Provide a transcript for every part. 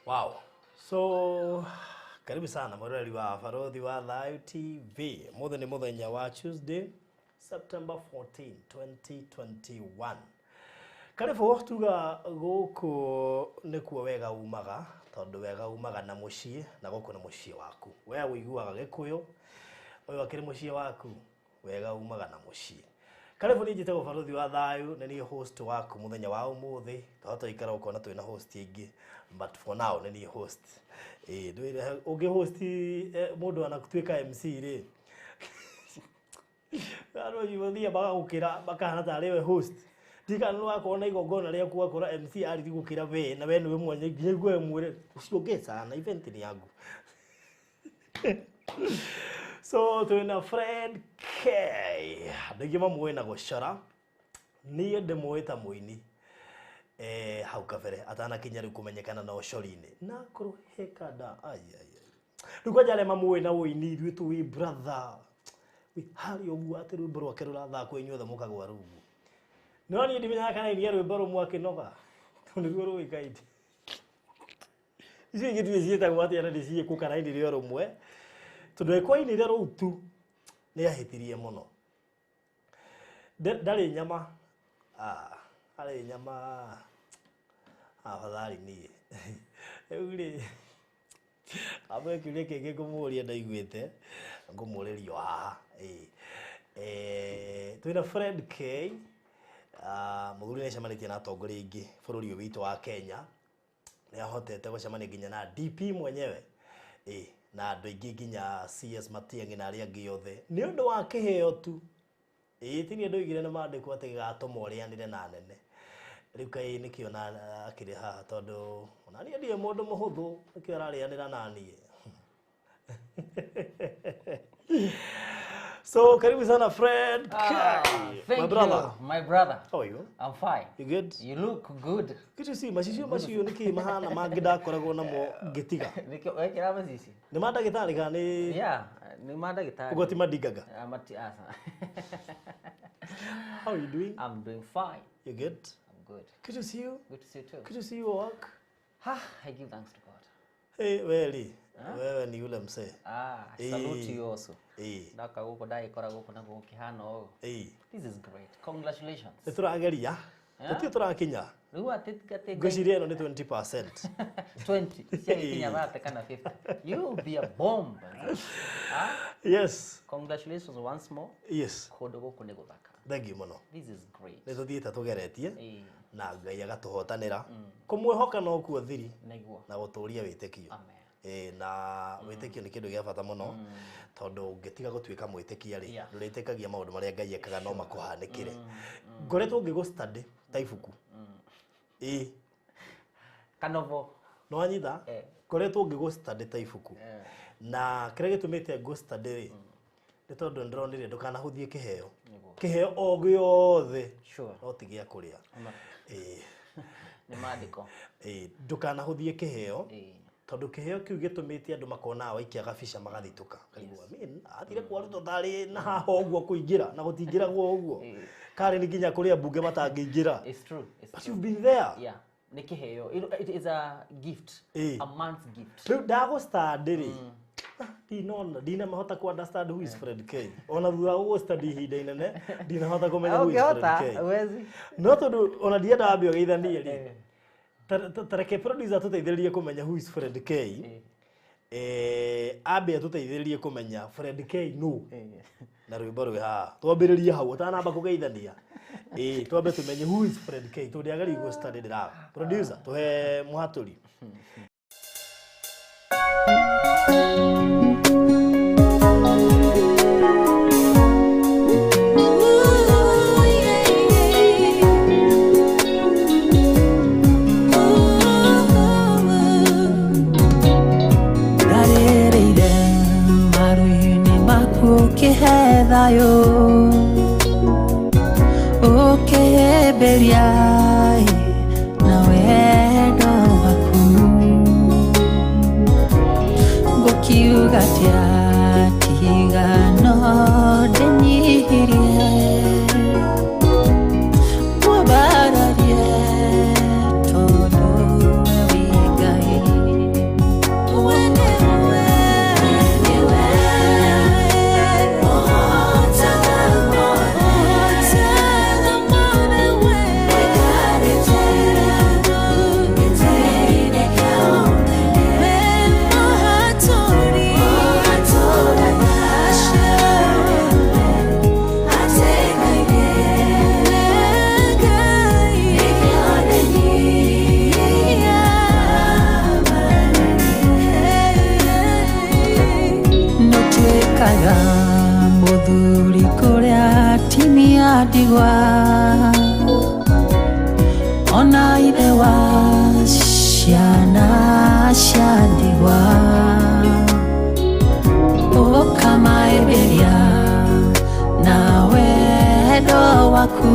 Wow. So karibu sana mwareli wa Farodhi wa Live TV. Ni muthenya wa Tuesday, September 14, 2021. Karibu tuga guku nikuo wega umaga, tondu wega umaga na mucii na guku na mucii waku. Wewe uiguaga Gikuyu, uyu akiri mucii waku, wega umaga na mucii. Karibu ni njitego Farodhi wa Thayu, ni host waku muthenya wa umuthi. Tohoto ikara ukona twina host ingi, but for now ni host. Ndwire ugi host mundu anakutwika MC ri. Aro yibothia baga gukira bakahana ta riwe host. Tika no akona igongona ria kuwa kora MC ari gukira we na we niwe mwenye ngwe mwire ucio gesa na event ni yangu. So twina friend K. Ndegima mwena gucora. Niye ndemwita muini. Hau kabere atana kinyari kumenyekana na ucori-ini. Na kuruheka da ai. Ruko jale mamuwe na uini rwitu wi brother. Wi hari ogu ati rwimbo rwake ruratha kwa inyuothe mukagwa rugu. No ni ndimenya kana ni rwimbo rumwe akinoga. Niguo ruikaiti. Ici gitu ciita gwati ara ndiciye kukara indi rio rumwe. Tondu ekwainire rutu ni ahitirie muno. Ndari nyama ari nyama afadhali ni euri abe kile keke kumuria ndaiguite ngumuririo haha twina friend K muthuri ni cemanitie na atongoria ingi bururi witu wa Kenya ni ahotete gucemania nginya na DP mwenyewe na andu ingi nginya CS Matiang'i na aria angi othe ni undu wa kiheo tu tini andu igire na mandiko ati gatomo rianire na nene riu kai nikiona akiri haha tondu onani ndie mundu muhuthu nikio ararianira nani. So karibu sana friend K. My brother. How are you? I'm fine. You good? You look good. Good to see. Macio niki mahana magida koragwo namo gitiga. Nikio wekira macici. Ni mandagitari kana ni? Yeah, ni mandagitari. Ugoti madigaga. Amati asa. How are you doing? I'm doing fine. You good? I'm good. Good to see you. Good to see you too. Good to see you work. I give thanks to God. Hey, really? Wewe ni yule mse. Salute you also. Ndaka guko dai kora guko na guko kihana o. This is great. Congratulations. Turageria. Tuti turakinya. Riu atikate. Gwiciria no ni 20%. 20. Sia kinya bate kana 50. You be a bomb. Yes. Congratulations once more. Yes. Kodo guko ni guthaka. Thank you muno. This is great. Ni tuthiite tugeretie. Na Ngai agatuhotanira. Kumwehoka no kuo thiri. Niguo. Na guturia witikio. Amen. Na witikio ni kindu gia bata muno tondu ungetiga gutwika mwitikia ri nduritikagia maundu maria Ngai ekaga no makuhanikire ngoretwo ngigustudy ta ibuku kanovo no anyitha ngoretwo ngigustudy ta ibuku na kire gitumite ngustudy ri ni tondu ndironire ndukanahuthie kiheo o giothe no tigia kuria ni maandiko ndukanahuthie kiheo tondu kiheo kiu gitumite andu makona waikia gabica magathituka kaigua atire kwa Ruto thari na haha uguo kuingira na gutingira guo uguo kare ni nginya kuria bunge matangiingira. It's true. But you've been there. Yeah. Ni kiheo. It is a gift. A month's gift. Riu ndago study ri dina mahota ku understand who is friend K. Ona thua go study hinda inene dina hota kumenya who is friend K. Wezi. No tondu ona dienda ambio geithania ri tareke producer tuteithiririe kumenya who is friend K. Abe tuteithiririe kumenya friend K no. Na rwimbo rwe ha twambiririe hau utanamba kugeithania twambe tumenye who is friend K tondu agari go study dira producer tuhe muhaturi. Kiheo thayo ukiberia na wendo waku gukiuga tigano ndinyihirie mubararie tondu we Ngai muthuri kuria timia ndigwa ona ithe wa ciana cia ndigwa ukamaeberia na wendo waku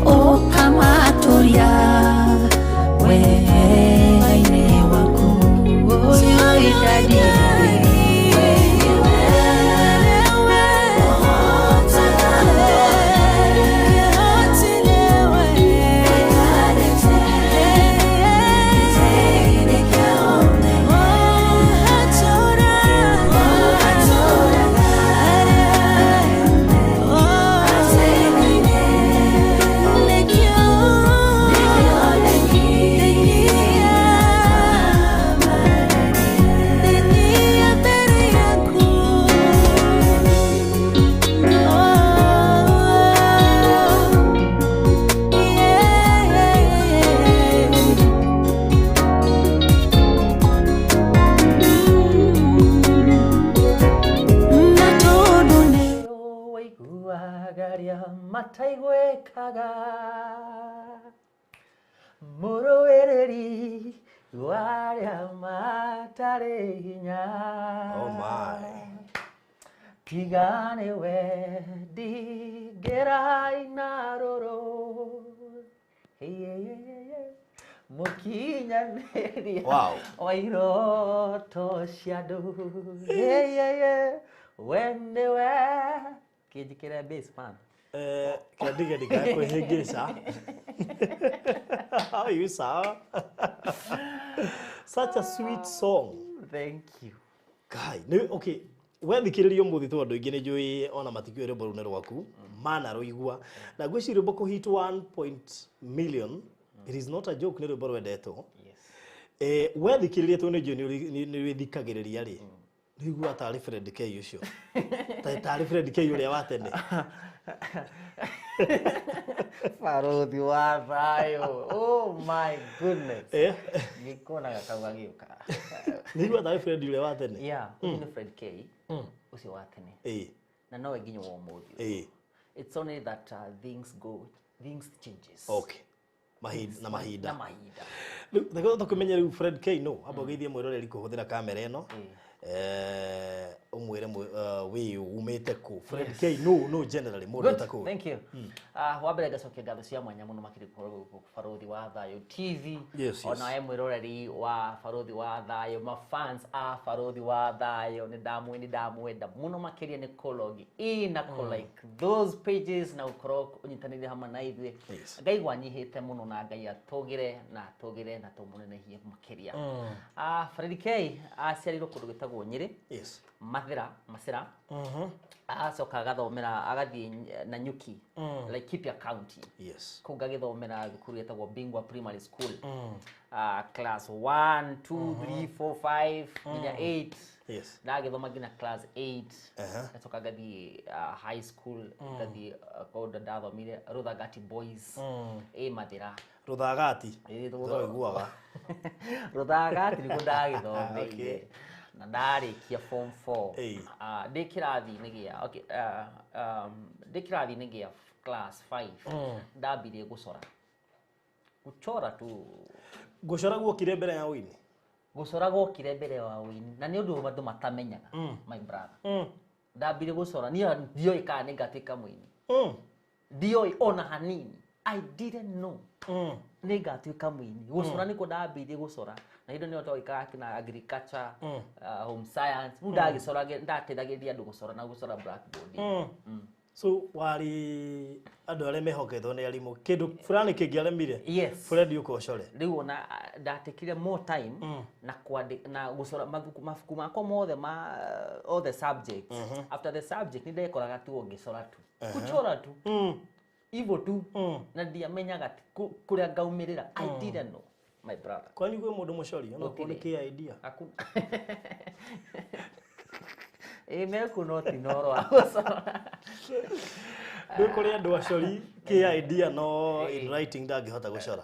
ukamaturia wega-inĩ waku idadi mataigwekaga muruwereri waria matare hinya. Oh my. Tigane wedi gerai naroro. Hey. Mukinyaneria. Wow. Oiroto shadow. Hey. When they were kijikira bass man. Kadiga kuhegesa. How you saw? Such a sweet song. Thank you. Guy, no, okay. Wethikiriria muthi tondu ingi ni njui ona matikio rwimbo rune rwaku mana ruigua na gwici rwimbo ku hit 1 million. It is not a joke, ni rwimbo rwendetwo. Yes. Wethikiriria tu ni njui ni withikagiriria ri nigua tari Fred K ucio tari Fred K uria wa tene Farodhi wa thayo. Oh my goodness. Ngikona gakauga giuka. Nigua tari Fred uria wa tene. Yeah, ni Fred K ucio wa tene. Na no nginya wo muthi. It's only that things changes. Okay. Mahinda. Ndio kumenya riu Fred K no abo geithie mwiroreri kuhuthira kamera eno. Umwire we umete ku Fred K no generally more tako. Thank you. Wabere gacokia ngatho cia mwanya muno makiri ku Farodhi wa Thayo TV. Ona mwiroreri wa Farodhi wa Thayo, ma fans a Farodhi wa Thayo ni ndamwenda muno makiria ni kologi ina ko like those pages na ukoro unyitanire hamwe na ithuĩ. Ngai gwanyihite muno na Ngai atogire na tumunenehie makiria. Fred K aciarirwo kundu gitagwo Nyeri. Yes. Masira. Acoka agathomera agathie na Nyuki, Laikipia County. Yes. Kuga githomera thukuru yetagwo Bingwa Primary School. Class 1 2 3 4 5 nginya 8. Yes. Na githoma nginya class 8. Acoka agathie high school, agathie koda ndathomire Ruthagati Boys. Mathira. Ruthagati. Ndiguaga. Ruthagati ni kundagithomire. Na ndarikia form 4 ndikirathi-inĩ gĩa ndikirathi-inĩ gĩa class 5 ndambirie gucora tu. Gucora guokire mbere ya wini? gucora gokire mbere wa wini na ni undu mandu matamenyaga my brother ndambire gucora ni ndioi kana ngatika mwini ndioi ona hanini I didn't know ni ngatuika mwini gucora niko ndambire gucora na indo ni otoika kina agriculture home science muda gicora ndateithagiria andu gucora na gucora blackboard so wari andu arĩa mehoketwo nĩ arimũ kĩndũ fulani kĩngĩaremire yes Fred uko ucore rĩu ona ndatekire more time na gucora mabuku makwa mothe ma all the subjects after the subject nĩndekoraga tu ngĩcora tu kuchora tu hivyo tu na ndiamenyaga kũrĩa ngaumirĩra I didn't know my brother kwani kwĩ mũndũ mũcori ona kũrĩ kĩ idea mekuno tinoro agũcora ndĩ kũrĩ andũ acori kĩ idea no in writing ndangĩhota gũcora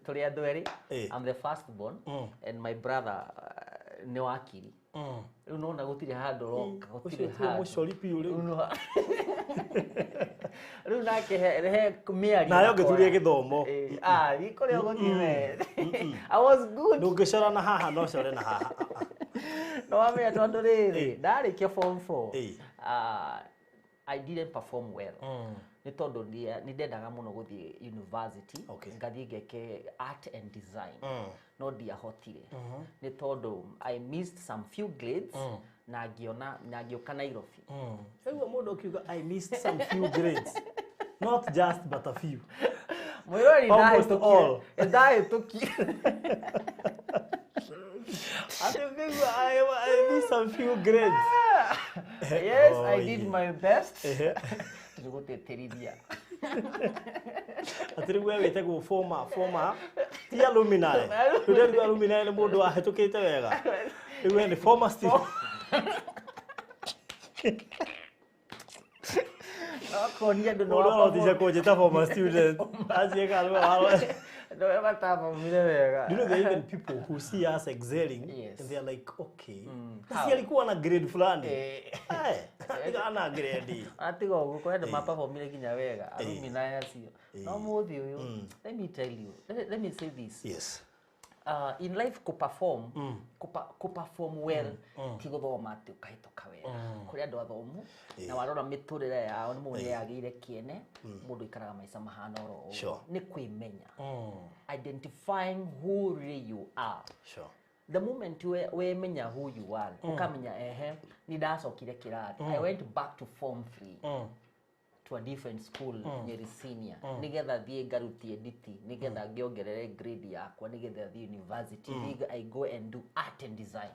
tũrĩ andũ erĩ I'm the first born and my brother nĩ wakiri rĩu nona gũtirĩ handũ roka gũtirĩ handũ mũcori piũ rĩu nake he mĩario nayo ngĩturie gĩthomo gĩko rĩo gũkiwe I was good ndũngĩcora na haha no core na haha no wamenya tondũ rĩrĩ ndarĩkia form 4 I didn't perform well nĩ tondũ nĩ ndendaga mũno gũthiĩ university ngathiĩ ngeke art and design no ndiahotire nĩ tondũ I missed some few grades na ngĩũka Nairobi rĩu mũndũ ũkiuga I missed some few grades not just but a few mwĩrori ndahĩtũkire I missed some few grades yes I did my best tũgũteterithia atĩrĩ we wĩtagwo former ti alumni rĩu alumni nĩ mũndũ wahĩtũkĩte wega rĩu nĩ former student konia ndo no tija kujeta former student azieka alwa no ever tava mire wega you know there are even people who see us excelling and they are like okay si alikuwa na grade fulani ana grade atigo guko ndo maperformire ginya wega alumni yacio no muthi uyu let me tell you let me say this yes in life kuperform well ti guthoma ati ukahituka wega kuri andu athomu na warora miturire yao ni mundu yagire kiene mundu ikaraga maica mahana oro ni kwimenya identifying who really you are the moment we menya who you are ukamenya ni ndacokire kirathi I went back to form 3 to a different school Nyeri senior nigetha thie ngaruti editi nigetha ngiongerere grade yakwa nigetha thie university I go and do art and design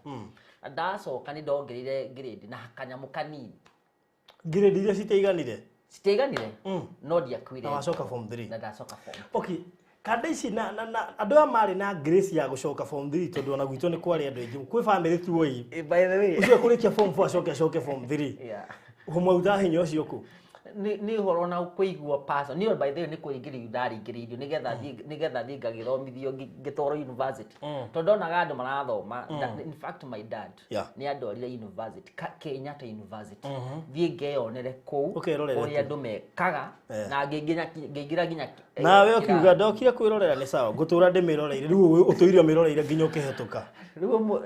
ndacoka ni ndongerire grade na kanyamu kanini grade iria citeiganire no ndiakwire na wacoka form 3 na ndacoka form okay kada ici na andũ a marĩ na grace ya gũcoka form 3 tondũ ona gwitũ nĩ kwarĩ andũ aingĩ kwĩ family tu oi by the way ucio kũrĩkia form 4 acoke form 3 yeah umauta hinya ucio ku ni horo na kuigua person ni by the way ni kuingĩrio ndaringĩrio nigetha thie ngagĩthomithio ngĩtwarwo university tondũ ndonaga andũ marathoma in fact my dad ni andorire university Kenyatta University thie ngeyonere kũu ũrĩa andũ mekaga na ngĩingĩra nginya nawe ũkiuga ndokire kwĩrorera nĩ sawa ngũtũra ndĩmĩroreire rĩu ũtũire ũmĩroreire nginya ũkĩhetũka rĩu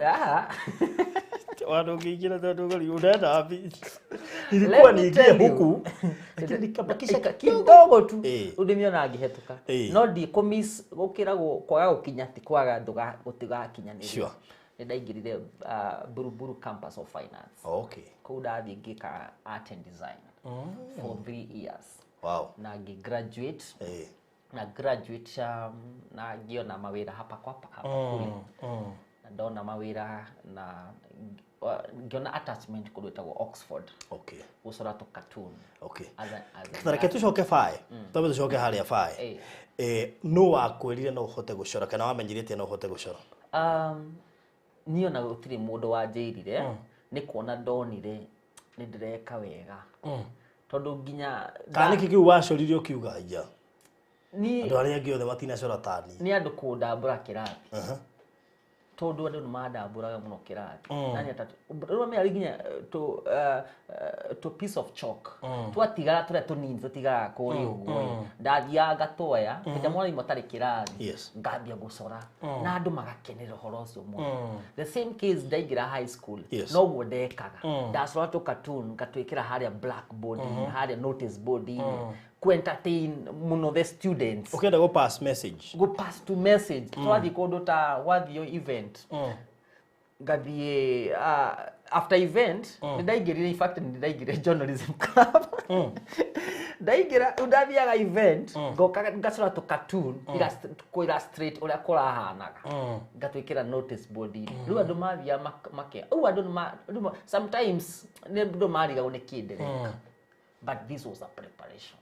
watu ukiingia tatu gari unaenda wapi ilikuwa niingie huku lakini nikabakisha kidogo tu udimiona angihetuka no ndi kumiss gukiragwo kwaga gukinya ti kwaga nduga gutigakinya ni sure ndaingirire Buruburu campus of finance okay kudathi ngika art and design for 3 years wow na graduate na graduate na ngiona mawira hapa kule na ndona mawira na ngiona attachment kudwetagwo Oxford okay usora to cartoon okay tareke tucoke fae tobe tucoke haria fae no wakwirire no uhote gucora kana wamenyirite no uhote gucora niyo na gutiri mundu wanjirire ni kuona ndonire ni ndireka wega tondu nginya kana kikiu wacorire ukiuga ija ni andu aria angĩ othe matinacora tani ni andu kundambura kirathi tondu andu nimandamburaga muno kirathi nani atatu rwa me aliginya to piece of chalk twatigara ture tunini tutigara kuri uguo ndathia ngatoya kita mwana imotari kirathi ngambia gucora na andu magakenera horo ucio muno the same case ndaigira high school no wodekaga ndacora to cartoon ngatwikira haria blackboard haria notice board ku entertain muno the students okay go pass message to message twathi kundu ta wathio event ngathie after event ndaigirire in fact ndaigire journalism club ndaigira ndathiaga event ngacora to cartoon illustrate uria kurahanaga ngatwikira notice board riu andu mathia make andu sometimes ndu mariga unikindereka but this was a preparation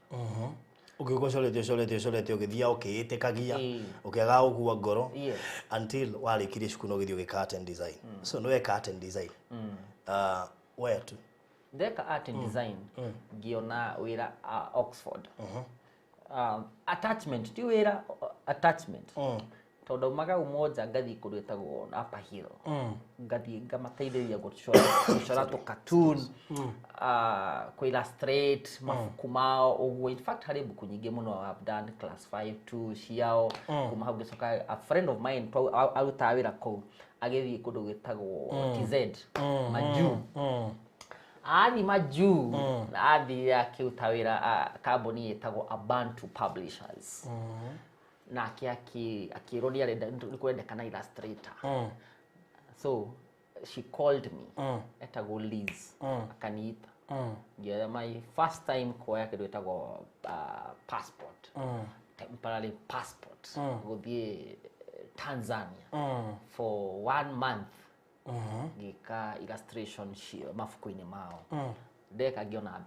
ugicoretio ugithia ukiitikagia ukiaga ugua ngoro until warikire cukuru ugithio gika art and design so no art and design where to deka art and design giona wira Oxford attachment ti wira attachment tondu maga umoja ngathi kurwetagwo upper hill ngathi ngamateithĩrĩria gucora to cartoon ku illustrate mabuku mao uguo in fact hari buku nyingi muno I've done class 5 2 ciao kuma hau gicoka a friend of mine aruta wira kou agithi kundu gwetagwo TZ maju ani maju athi akiuta wira kambuni yetagwo Abantu Publishers na akironia kwendekana illustrator so she called me etagwo Liz akaniita yeah my first time kwa kidu etagwo passport temporary passport guthie Tanzania for 1 month gika illustration mafuko-ini mao ndeka ngiona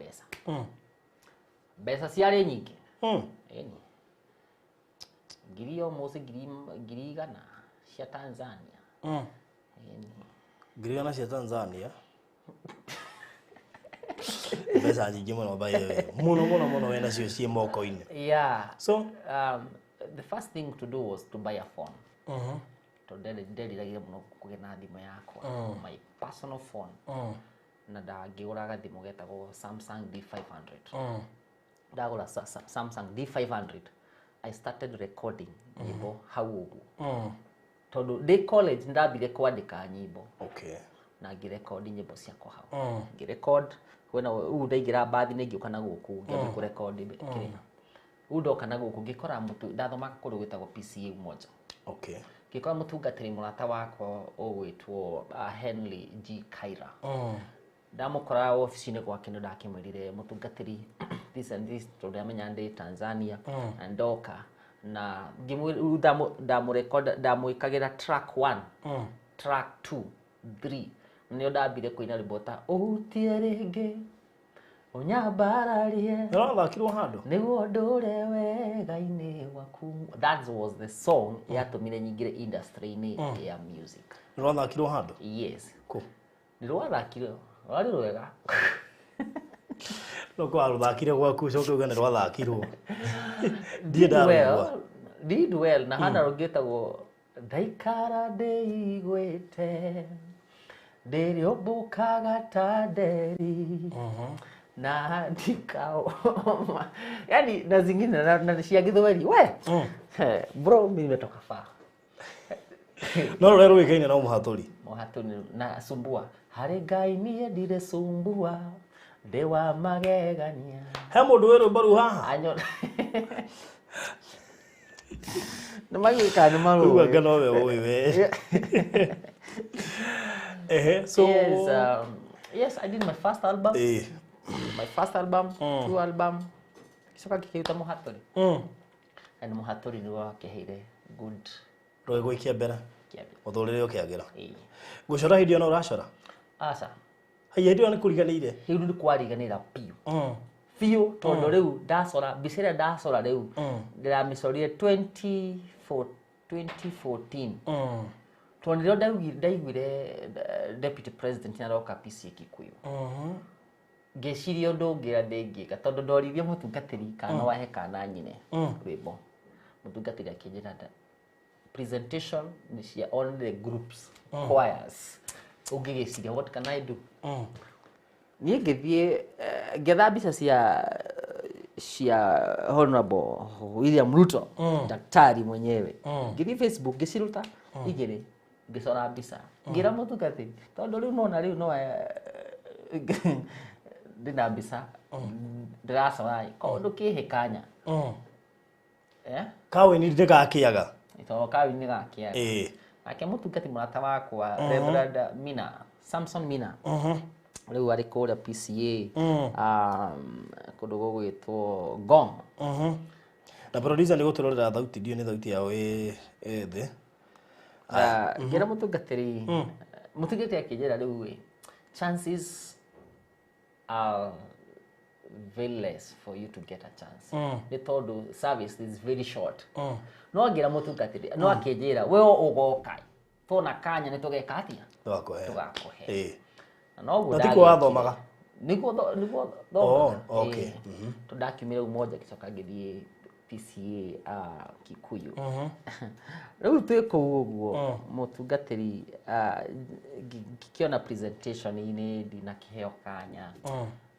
mbeca ciarĩ nyingĩ eni ngiri almost ngiri igana cia Tanzania ngiri igana cia Tanzania mbeca nyingĩ mũno by the way mũno wena cio ciĩ moko-inĩ yeah so the first thing to do was to buy a phone to ndeliragire muno kugena thimũ yakwa my personal phone na ndagĩgũraga thimũ getagwo Samsung D500 ndagũra Samsung D500 I started recording nyimbo hau uguo tondu ndi college ndambire kwandika nyimbo na ngirecord nyimbo ciakwa hau ngirecord wena ndaingira bathi ningiuka na guku ngiamba kurecord kire ndoka na guku ngikora mutu ndathomaga kundu gwitagwo PCA moja ngikora mutungatiri murata wakwa ugwitwo Henry G Kaira ndamukora office-ini gwake ndakimwirire mutungatiri this and this tondu amenya ndi Tanzania ndoka na ndamurecord ndamuikagira track 1 track 2 3 nio ndambire kuina ribota uhutie ringi unyambararie thakirwo handu niguo ndure wega-ini waku that was the song yatumire nyingire industry-ini ya music thakirwo handu yes cool nirwathakire wari rwega no kwa ruthakire gwaku coke ugane rwathakirwo did well na hana rugitagwo ndaikara ndeigwite ndiriobukaga ta nderi na ndikao yani na zingine na cia githweri we bro mimi nimetoka far no rero wikaine na muhaturi na sumbua hari ngai nie ndire sumbua ndewa magegania he mundu weru baru haha anyo na magika ni maru uga ngano we so yes I did my first album two album kisoka kikiuta muhaturi and muhaturi ni wakeheire good rogo ikiambera uthurire ukiagira gucora hindio no uracora asa hindio ni kuriganire hindio ni kwariganira piu tondu riu ndacora bicira ndacora riu ndiramicorire 2014 tondu ndaiguire deputy president naroka PC Kikuyu ngeciria undu ngira ndingika tondu ndorithia mutungatiri kana wahe kana nyine rwimbo mutungatiri akinjira presentation ni all the groups choirs ugigiciria what can I do ni ngithie ngetha mbica cia Honorable William Ruto daktari mwenyewe ngithie Facebook ngiciruta igiri ngicora mbica ngira mutungati tondu riu nona riu no ndina mbica ndiracora kondu kihikanya kawe ni ndigakiaga ito kawe ni gakiaga ake mutungati murata wakwa Reverend Samson Mina riu ari kuria PCA kundu gugwitwo Gom na producer ni guturorera thauti dio ni thauti yao thi ngira mutungatiri mutungati akijera riu chances are very less for you to get a chance the third service is very short no ngira mutungatiri no akijera we ugoka tona kanya nitugeka atia tugakohe no guda natiko wathomaga niko okay tudakumira umoja kicoka ngithie PCA Kikuyu riu twiko uguo mutungatiri kikiona presentation ini ndina kiheo kanya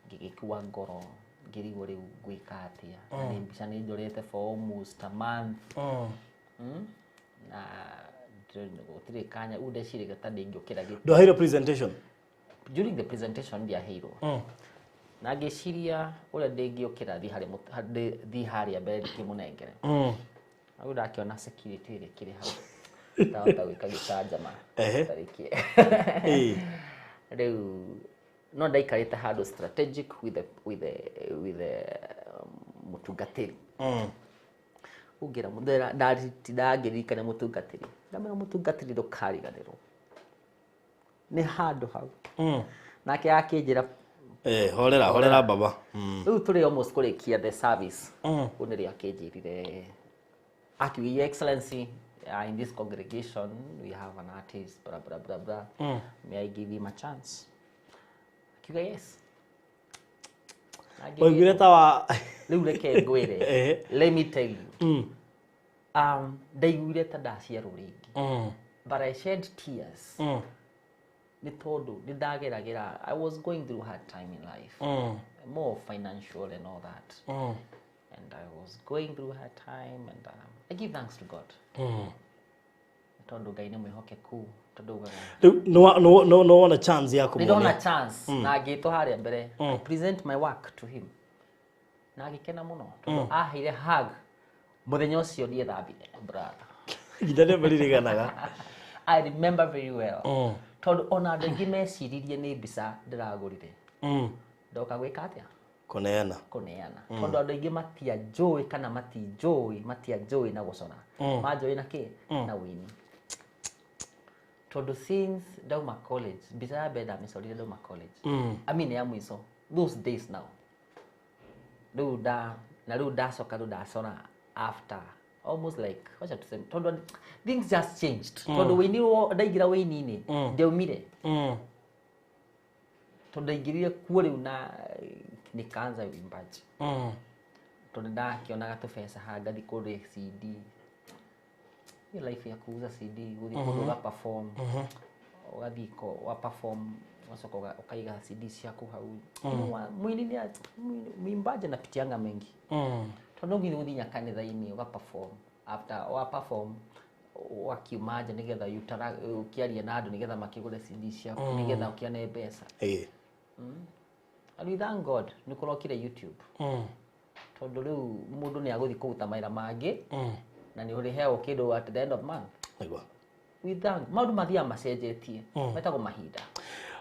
ngigikua ngoro ngirigo riu gwika atia ni mbica ni njorete for almost a month na gutire kanya udecire gatande ngiokira gitu do hero presentation during the presentation dia hero na geciria ule ngiokira thi hari mbere kimunengere au ndakiona security ile kiri hau tawata wika gitajama tariki riu no ndaikarite handle strategic with the mutungatiri ugira muthera ndagirikana mutungatiri ndamera mutungatiri ndukariganirwo ni handu hau nake akinjira horera baba riu turi almost kurikia the service uniri akinjirire akiwi excellency in this congregation we have an artist blah blah blah blah may I give him a chance akiwa yes Wigire tawa riu reke ngwire let me tell you ndaiguire ta ndaciarwo ringi but I shed tears ni tondu ni ndageragira I was going through hard time in life more financial and all that and I was going through hard time and I give thanks to God tondu Ngai ni mwihokeku tondu no one a chance yako ni don't a chance na gito haria mbere I present my work to him na agikena muno tondu ahire hug muthenya ucio ni thambire brother githane baririganaga I remember very well tondu ona ndengi meciririe ni mbica ndiragurire ndoka gwika atia kuneana tondu andu aingi matianjui kana matianjui na gucora manjui na ki na wini tondu since dauma college mbica ya mbere ndamicorire dauma college I mean ya mwico those days now riu ndacoka ndacora after almost like what to say tondu things just changed tondu wini ndaigira wini-ini ndaumire tondu ndaingirire kuo riu na nikaanza uimbaji tondu ndakionaga tubesa hangathi kuria CD ni life ya kuuza CD guthi kundu ga perform ugathiko wa perform wacoka ukaiga CD ciaku hau mwini ni muimbaji na pitianga mengi tondu ngithi guthinya kanitha-ini uga perform after wa perform wakiumaja nigetha ukiaria na andu nigetha makigure CD ciaku nigetha ukiane mbeca and thank God nikurokire YouTube tondu riu mundu ni aguthi kuruta maira mangi na ni uri heo kindu at the end of month aigwa we thank maundu mathia macenjetie metagwo mahinda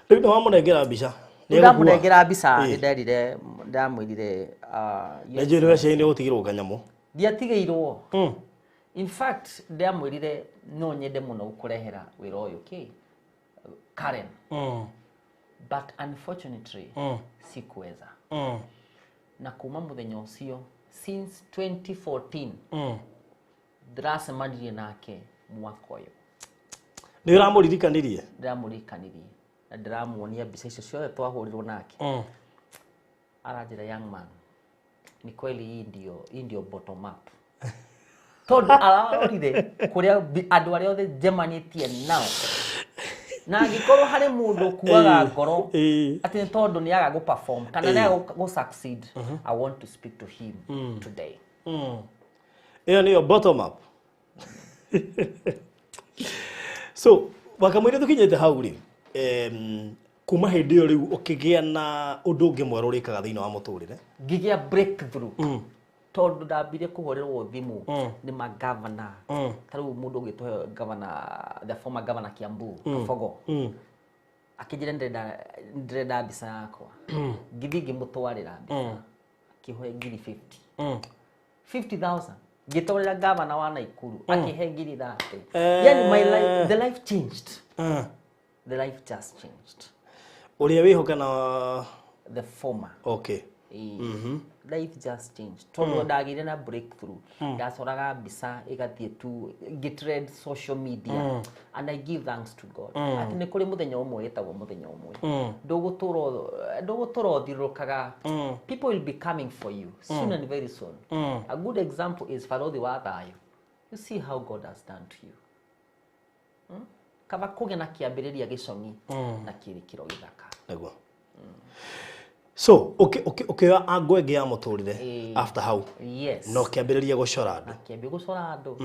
riu no wamunengera mbica ndamunengera mbica ni nderire ndamwirire najiri wecia ni gutigirwo kanyamu ndiatigeirwo in fact ndamwirire no nyende muno ukurehera wira uyu Karen but unfortunately sikuweza na kuma muthenya ucio since 2014 ndirasemanirie nake mwaka uyu ni uramuririkaniririe na ndiramuonia mbica icio ciothe twahurirwo nake aranjira young man ni kweli hii ndio bottom up tondu arorire kuria andu aria othe njemanitie nao na gikorwo hari mundu kuaga ngoro ati tondu ni aga go perform kana ni aga go succeed. I want to speak to him today. Iyo ni bottom up. So wakamwire tukinyete hau ri kuma hindi iyo riu ukigia na undu ungi mweru urikaga thiini wa muturire ngigia breakthrough tondu ndambire kuhorerwo thimu ni magavana taru mundu ugituhe governor, the former governor Kiambu Kafogo akijira ndirenda mbisa yakwa ngithi ngimutwarira mbisa akihoe ngiri 50,000 ngitwarira governor wa Naikuru akihe ngiri 30. Yani my life, the life changed. The life just changed. Uria wihoka na the former. Okay. Life just changed. Tondu ndagire na breakthrough. Ndacoraga mbisa igathie tu gitrend social media and I give thanks to God. Ati ni kuri muthenya umwe etagwo muthenya umwe. Nduguturo thirukaga. People will be coming for you soon and very soon. A good example is Farothi wa Thayo. You see how God has done to you. Kaba kuge na kiambiriria giconi na kirikiro githaka. Naguo. So, okay, agwege ya muturire after how? Yes. No kiambiriria gucora andu. Kiambia gucora andu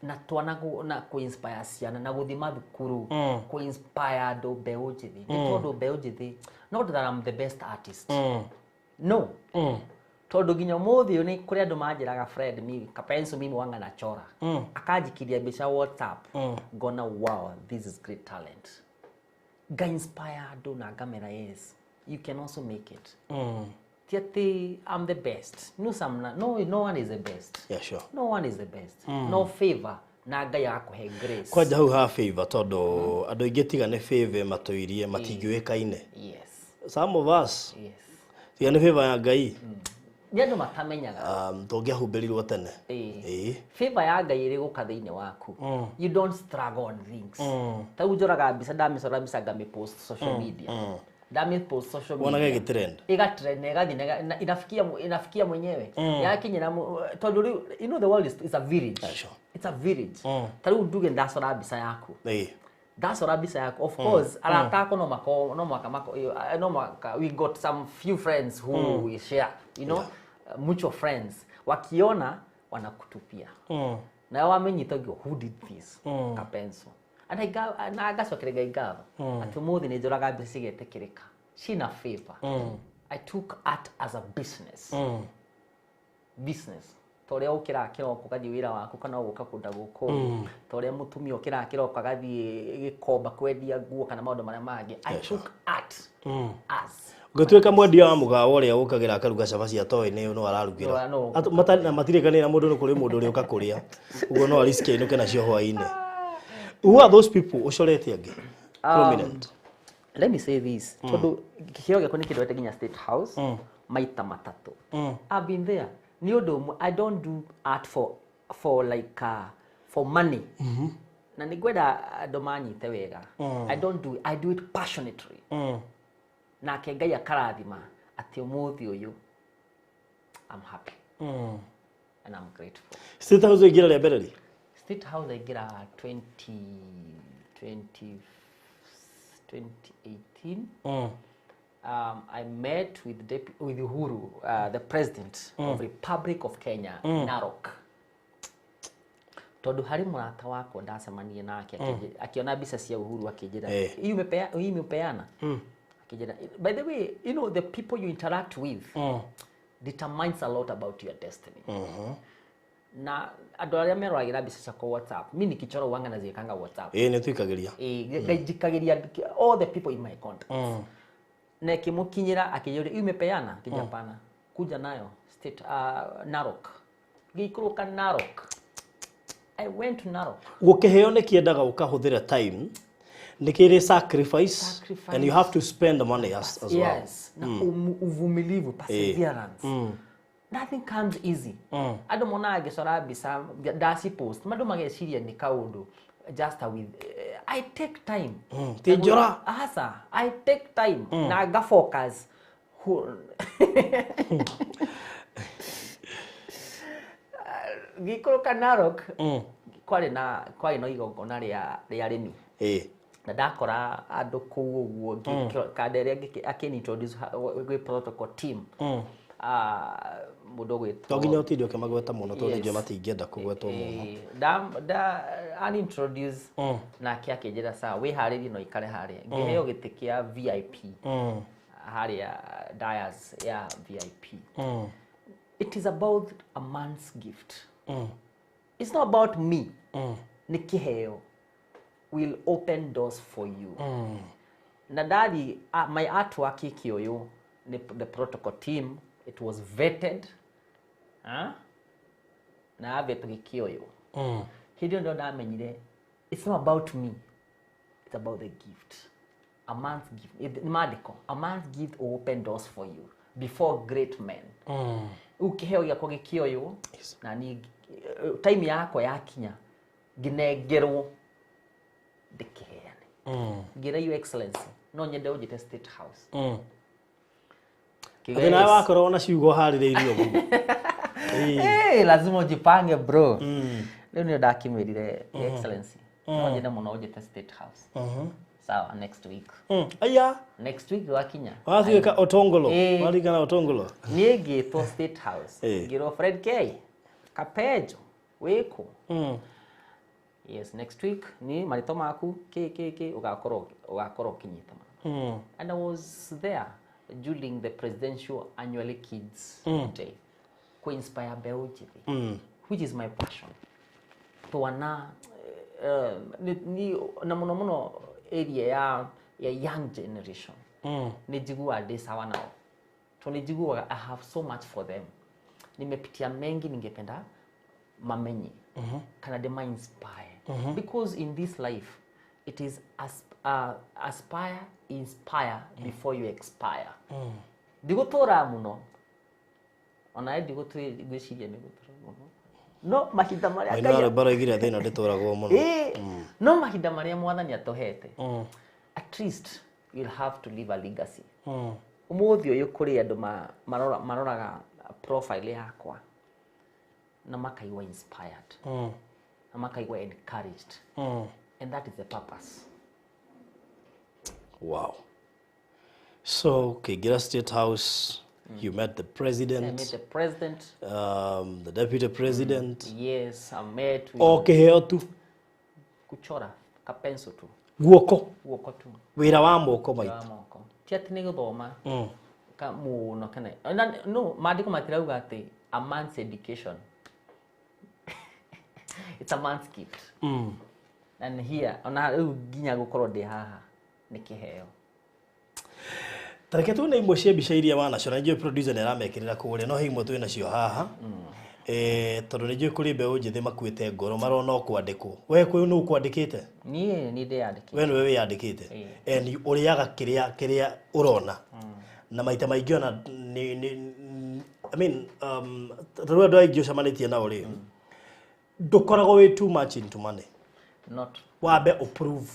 na twanagu na kuinspire ciana na guthima thukuru, kuinspire andu mbeu njithi. Tondu mbeu njithi, not that I'm the best artist. No. Tondu ginya muthi ni kuri andu manjiraga Fred mimi Kapenso mimi wanga na chora. Akajikiria mbica WhatsApp. Gonna wow, this is great talent. Ga inspire andu na ngamera yes. You can also make it. Tiati, I'm the best. No, no one is the best. Yeah, sure. No one is the best. No favor. Na Ngai akuhe grace. Kwa jau ha favor todo andu ingi tigane favor matuirie matingiwekaine. Yes. Some of us. Yes. Tigane favor ya Ngai. Nyandu matamenyaga. Tongiahumbirirwo tene. Favor ya Ngai iri guka thiini waku. You don't struggle on things. Ta ujoraga mbisa ndamicora mbisa ngami post social media. Dami post social media. Wanaga gitrend. Iga trend inafikia mwenyewe. Yakinyira tondu you know the world is a village. Sure. It's a village. Taru nduge ndacora mbisa yaku. Ndacora mbisa yaku. Of course, aratako no maka we got some few friends who we share, you know, mutual friends. Wakiona wanakutupia. Na wamenyitagio who did this? Kapenso. And I guess what I got. At more than a joraga bisigete kirika. Sina favor. I took art as a business. Business. Tore okira kiroko kathi wira waku kana uguka kunda guko. Tore mutumi okira kiroko kathi gikomba kwendia nguo kana maundu maria mangi. I took art as Gutweka mwendia wa mugawa uria ukagira akaruga cabaci atoe ni no ararugira. Matirikanira mundu no kuri mundu uria ukakuria. Ugo no ariske ino kana cio hwaine. Who are those people ucorete angi prominent? Let me say this. Tondu kihio gako ni kidwete ginya State House maita matatu. I've been there. Ni undu I don't do art for like for money. Na nigwenda andu manyite wega. I do it passionately. Na ke Ngai akarathima ati umuthi uyu I'm happy. And I'm grateful. State House igira ria bereri. State House I get 2018. I met with Uhuru, the president of Republic of Kenya, Narok. Tondu hari murata wako ndacemanie nake akiona mbica cia Uhuru akijira hii umepeana akijira. By the way, you know the people you interact with determines a lot about your destiny. Na andu aria merwagira mbica cia kwa WhatsApp mimi nikichora wanga na ziekanga WhatsApp ni twikagiria ngajikagiria all the people in my contacts na kimukinyira akijuri imepeana kijapana kuja nayo State Narok gikuruka Narok. I went to Narok. Gukiheo ni kiendaga ukahuthira time nikiri sacrifice and you have to spend the money as well. Yes, na uvumilivu, perseverance. Nothing comes easy. I don't want to get some dasi post. Madu mageciria ni kaundu just with I take time. Tijora. Asa, I take time. Na ga focus. ngikoroka Narok kwari no igongona ria rimi na ndakora andu kuu uguo kanderia akintroduce gwi protocol team mundu gwitwo toginya utirio ke magweta muno tondu ndio matingenda kugwetwo muno an introduce na akianjira sawa wi hariri no ikare haria ngiheo giti kia VIP haria dias ya VIP. It is about a man's gift. It's not about me. Nikiheo will open doors for you. Nadali my artwork ikioyo the protocol team, it was vetted. Na aveto ikioyo. Hidio ndo ndamenyire it's not about me. It's about the gift. A man's gift. Medical. A man's gift will open doors for you before great men. Ukiheo yako gikioyo na ni time yako yakinya ginegerwo dikiheane gira your excellency no nyende ujite state house kigena wakoro na ciugo haririirio gugu lazima ujipange bro leo ndio ndakimirire excellency no nyende muno ujite state house sawa next week aya next week wakinya wathiika otongolo warigana otongolo niegitwo state house giro Fred K Kapenso weko yes next week ni marito maku ke ugakoro kinyita and I was there during the presidential annual kids day to inspire Belgium which is my passion to ana ni na muno area ya young generation nijigua this hawa nao to nijigua I have so much for them nimepitia mengi ningependa mamenyi kana de inspire because in this life it is aspire inspire before you expire digotora muno ona digotwiciria ni gutora muno no mahinda maria akaya bara igira thina nditoragwo muno no mahinda maria mwathani atohete at least you'll have to leave a legacy umuthi uyu kuri andu maroraga profile yakwa na makaigwa inspired na makaigwa encouraged and that is the purpose. Wow. So Kigira State House you met the president. I met the president, the deputy president. Yes, I met with okiheo tu kuchora Kapenso tu guoko tu wira wa moko maitu tiati ni guthoma ka muno kana no maandiko matirauga ati a man's education it's a man's gift and here ona ginya gukorwo ndi haha ni kiheo tareke tu na imwe cia mbica iria wa national ndio producer nera mekirira kuria no himo tu ina cio haha tondu ni njui kuri mbeũ njithi makuite ngoro marona kwandikwo we kwi nu kwandikite nie ni ndi yandikite we niwe wiyandikite and uriaga kiria urona na maita maingĩ ona I mean rwa ndo aingĩ ucamanitie na uri ndukoragwo wi too much into money not wabe approve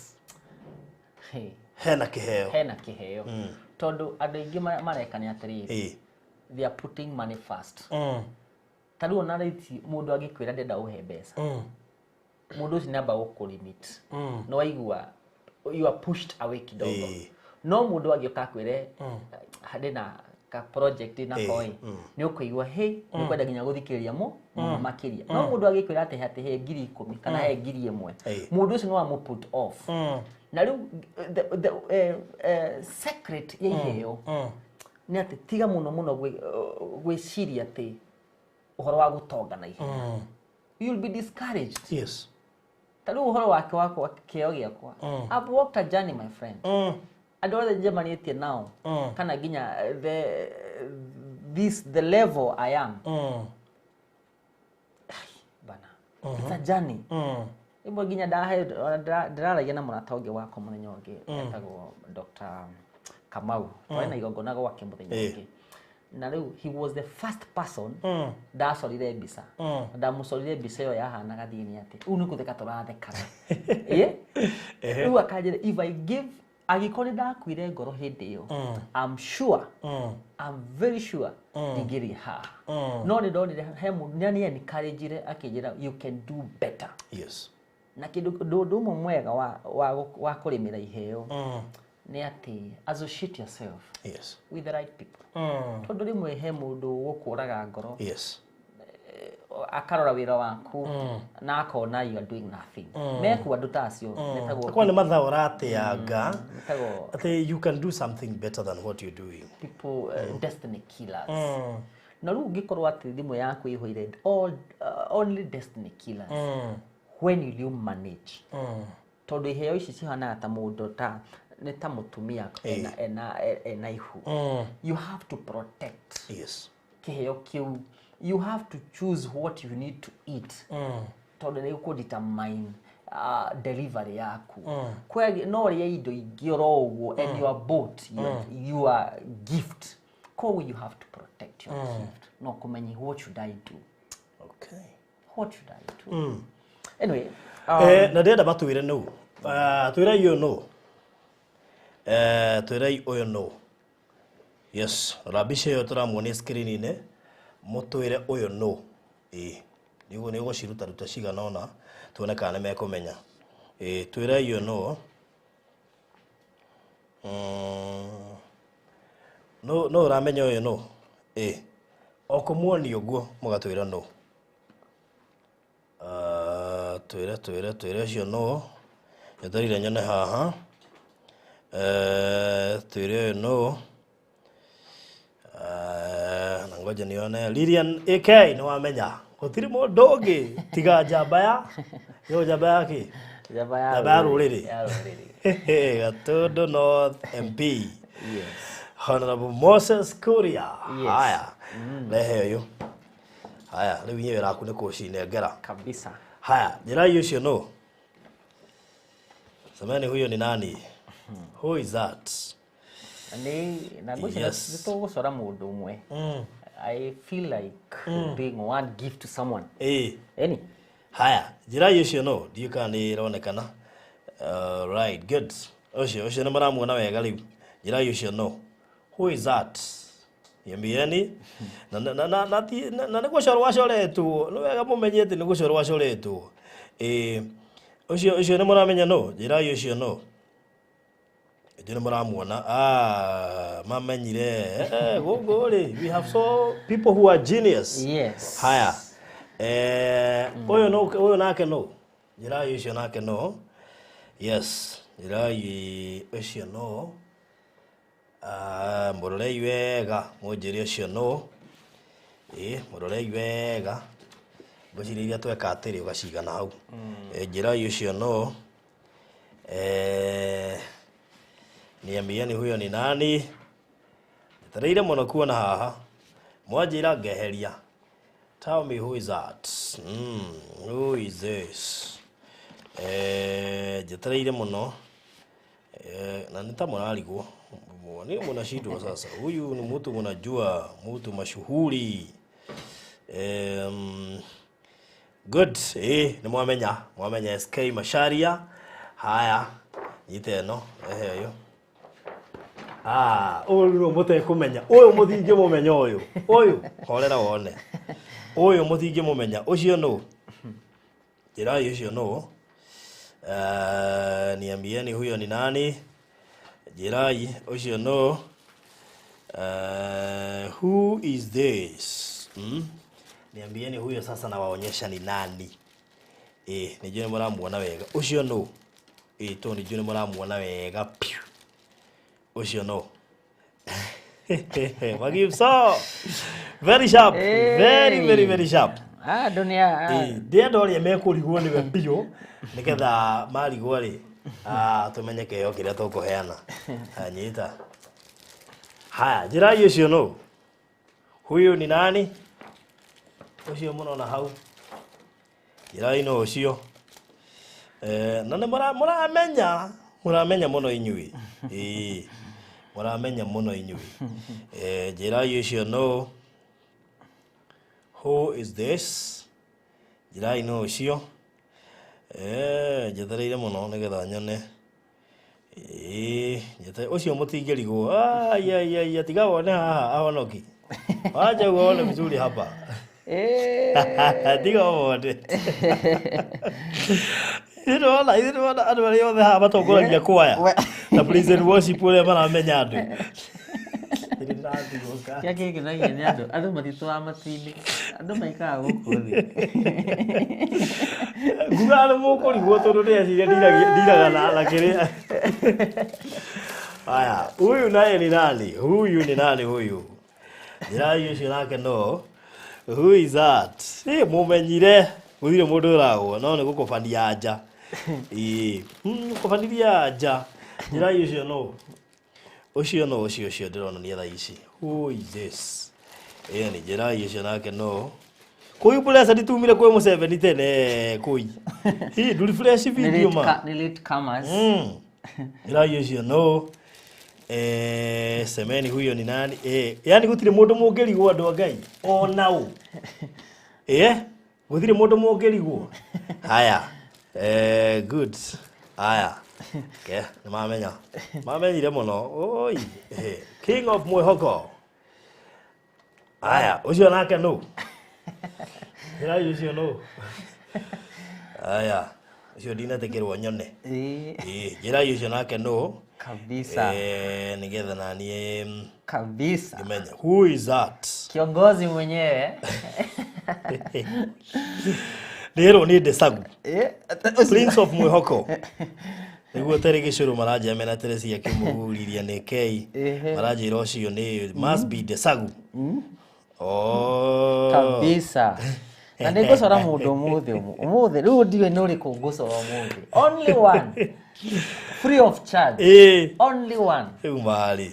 hena kiheo tondu andu aingĩ marekani atiri they are putting money first tariu na reti mundu agikwira ndenda uhe mbeca mundu ucio namba gukulimit no waigua you are pushed away kidogo no mundu agioka kwire ndina ka project na koi ni ukuigua hey ni kwenda ginya guthikiriria makiria no mundu agikwira ati hati he 10,000 kana he 1,000 mundu ucio no amu put off na riu the secret ya iheo ni ati tiga muno gwiciria ati uhoro wa gutonga na ihenya you will be discouraged. Yes. Tariu uhoro wako keo giakwa I've walked a journey my friend and all the Germany now kana ginya the level I am bana it's a journey imwe ginya ndaragia na muratonge wako muthenya ungi etagwo Dr. Kamau twana igongona gwake muthenya ungi na riu he was the first person ndacorire mbica ndamucorire mbica yo yahanaga thiini ati u ni kutheka turathekana riu akanjira if I give agikore ndakwire ngoro hindi yo I'm sure I'm very sure ndigiri ha no ni ndonire he mundu ni encourage akijira you can do better. Yes. Na kindu mwega wa kurimira iheo ni ati associate yourself with the right people. Tondu rimwe he mundu gukuraga ngoro. Yes. Akarora wira waku na akona you are doing nothing. Meku andu tacio metagwo kwa ni matha urateanga ati you can do something better than what you're doing. People destiny killers. Na ru ngikorwo ati thimu yaku ihoire only destiny killers. When will you manage? Tondu iheo ici cihana ta mundu ta ni ta mutumia ena ihu. You have to protect. Yes. Kiheo kiu. You have to choose what you need to eat. Tondu ni uko determine delivery yaku. Kwa no ria indo ingiro uguo and your boat your gift. Ko you have to protect your gift. No kumenyi what should I do? Okay. What should I do? Anyway, na ndenda batwire no. Twira yo no. Twira yo no. Yes, rabishe yo turamuone screen ine. Mutwire uyu no nigo nigo ciruta ruta cigana ona tuone kana mekumenya twire iyo no no ramenya uyu no okumuoni uguo mugatwira no twire cio no yatarire nyone haha twire uyu no ngoja nione Lilian AK no wamenya gutiri mundu ungi tiga jamba yake jamba ruriri Gatondo North MP. Yes. Honorable Moses Kuria. Haya lehe yo haya riu nyewe raku ni kucinengera kabisa. Haya njira yucio no samani huyo ni nani? Who is that? Na ngoja nitogocora mundu umwe. I feel like being one gift to someone. Any. Haya, njira yucio no, ndiyo kana ni ronekana. Right, good. Ocio ni maramuona wega riu. Njira yucio no. Who is that? Yembieni. Na nigucoro wacoretwo. No wega mumenyete nigucoro wacoretwo. Ocio ni muramenya no, njira yucio no. Ndino maramuona mamenyire gogore we have so people who are genius. Yes. Haya oyo nake no njira yucio nake no. Yes njira yucio no murorei wega munjiri ucio no murorei wega ngociriria tweka atiri ugacigana hau njira yucio no niambieni huyo ni nani? Tareire muno kuona haha. Mwanjira ngeheria. Tell me who is that? Who is this? Tareire muno. Na nitamurarigwo. Ni mnashindwa sasa. Huyu ni mtu mnajua, mtu mashuhuri. Good. Ni mwamenya SK Masharia. Haya. Nyite no. Yo. Uyu mute kumenya uyu muthingi mumenya uyu horera wone uyu muthingi mumenya ucio no njira ucio no niambieni huyo ni nani? Njira ucio no who is this? Niambieni huyo sasa na waonyesha ni nani. Nijue muramuona wega ucio no to nijue muramuona wega ucio no. Magib so very sharp. Very sharp. Dunia dia ndori mekurigwo niwe biyo niketha marigwo ri tumenyeke yo kiria tukuheana anyita. Haya njira ucio no huyu ni nani? Ucio muno hau njira ino ucio na muramenya muno inyui muramenya muno inyui njira ucio no who is this? Njira ino ucio njethereire muno nigetha nyone Nyete ucio mutingirigwo. Ya tiga wone haha ahonoki. Wacha uone vizuri hapa. Tiga wone. Wana andu ari othe haha batongoragia kwaya. Na praise and worship ule maramenya andu. Kia kiki na gini andu matitwa matini. Andu maikaga guku thi. Gugana muko rigwo tondu ni aciria ndiraga na kiria. Aya, huyu naye ni nani? Huyu ni nani huyu? Njira ucio nake no. Who is that? Mumenyire guthire mundu uragwo no ni gukobania nja. Gukobaniria nja. Njira ucio no. Ucio ndirona ni thaa ici. Who is this? Ni njira ucio nake no. Kuyu pulesa ditumire kwe Museveni tene kuyi. Du refresh video ma. Ni late comers. Njira ucio no. Semeni huyo ni nani? Yani gutire mundu mungirigwo andu Ngai. Onao. Gutire mundu mungirigwo. Haya. Good. Haya. Okay, nimamenya. Mamenyire muno. Oi. King of Mwihoko. Haya, ucio nake no. Njira ucio no. Haya. Ucio dinatekirwo nyone. Njira ucio nake no. Kabisa. Nigetha nani kabisa. Nimenya. Who is that? Kiongozi mwenyewe. Nero ni Desagu. Prince of Mwihoko. Niguo terege curu maraja mena teresi ya kimuguriria ni K. Maraja irocio ni must be Desagu. Kabisa. Na niko sora mundu umuthi riu ndiwe nuri kungusora umuthi. Only one. Free of charge. Only one. Umali.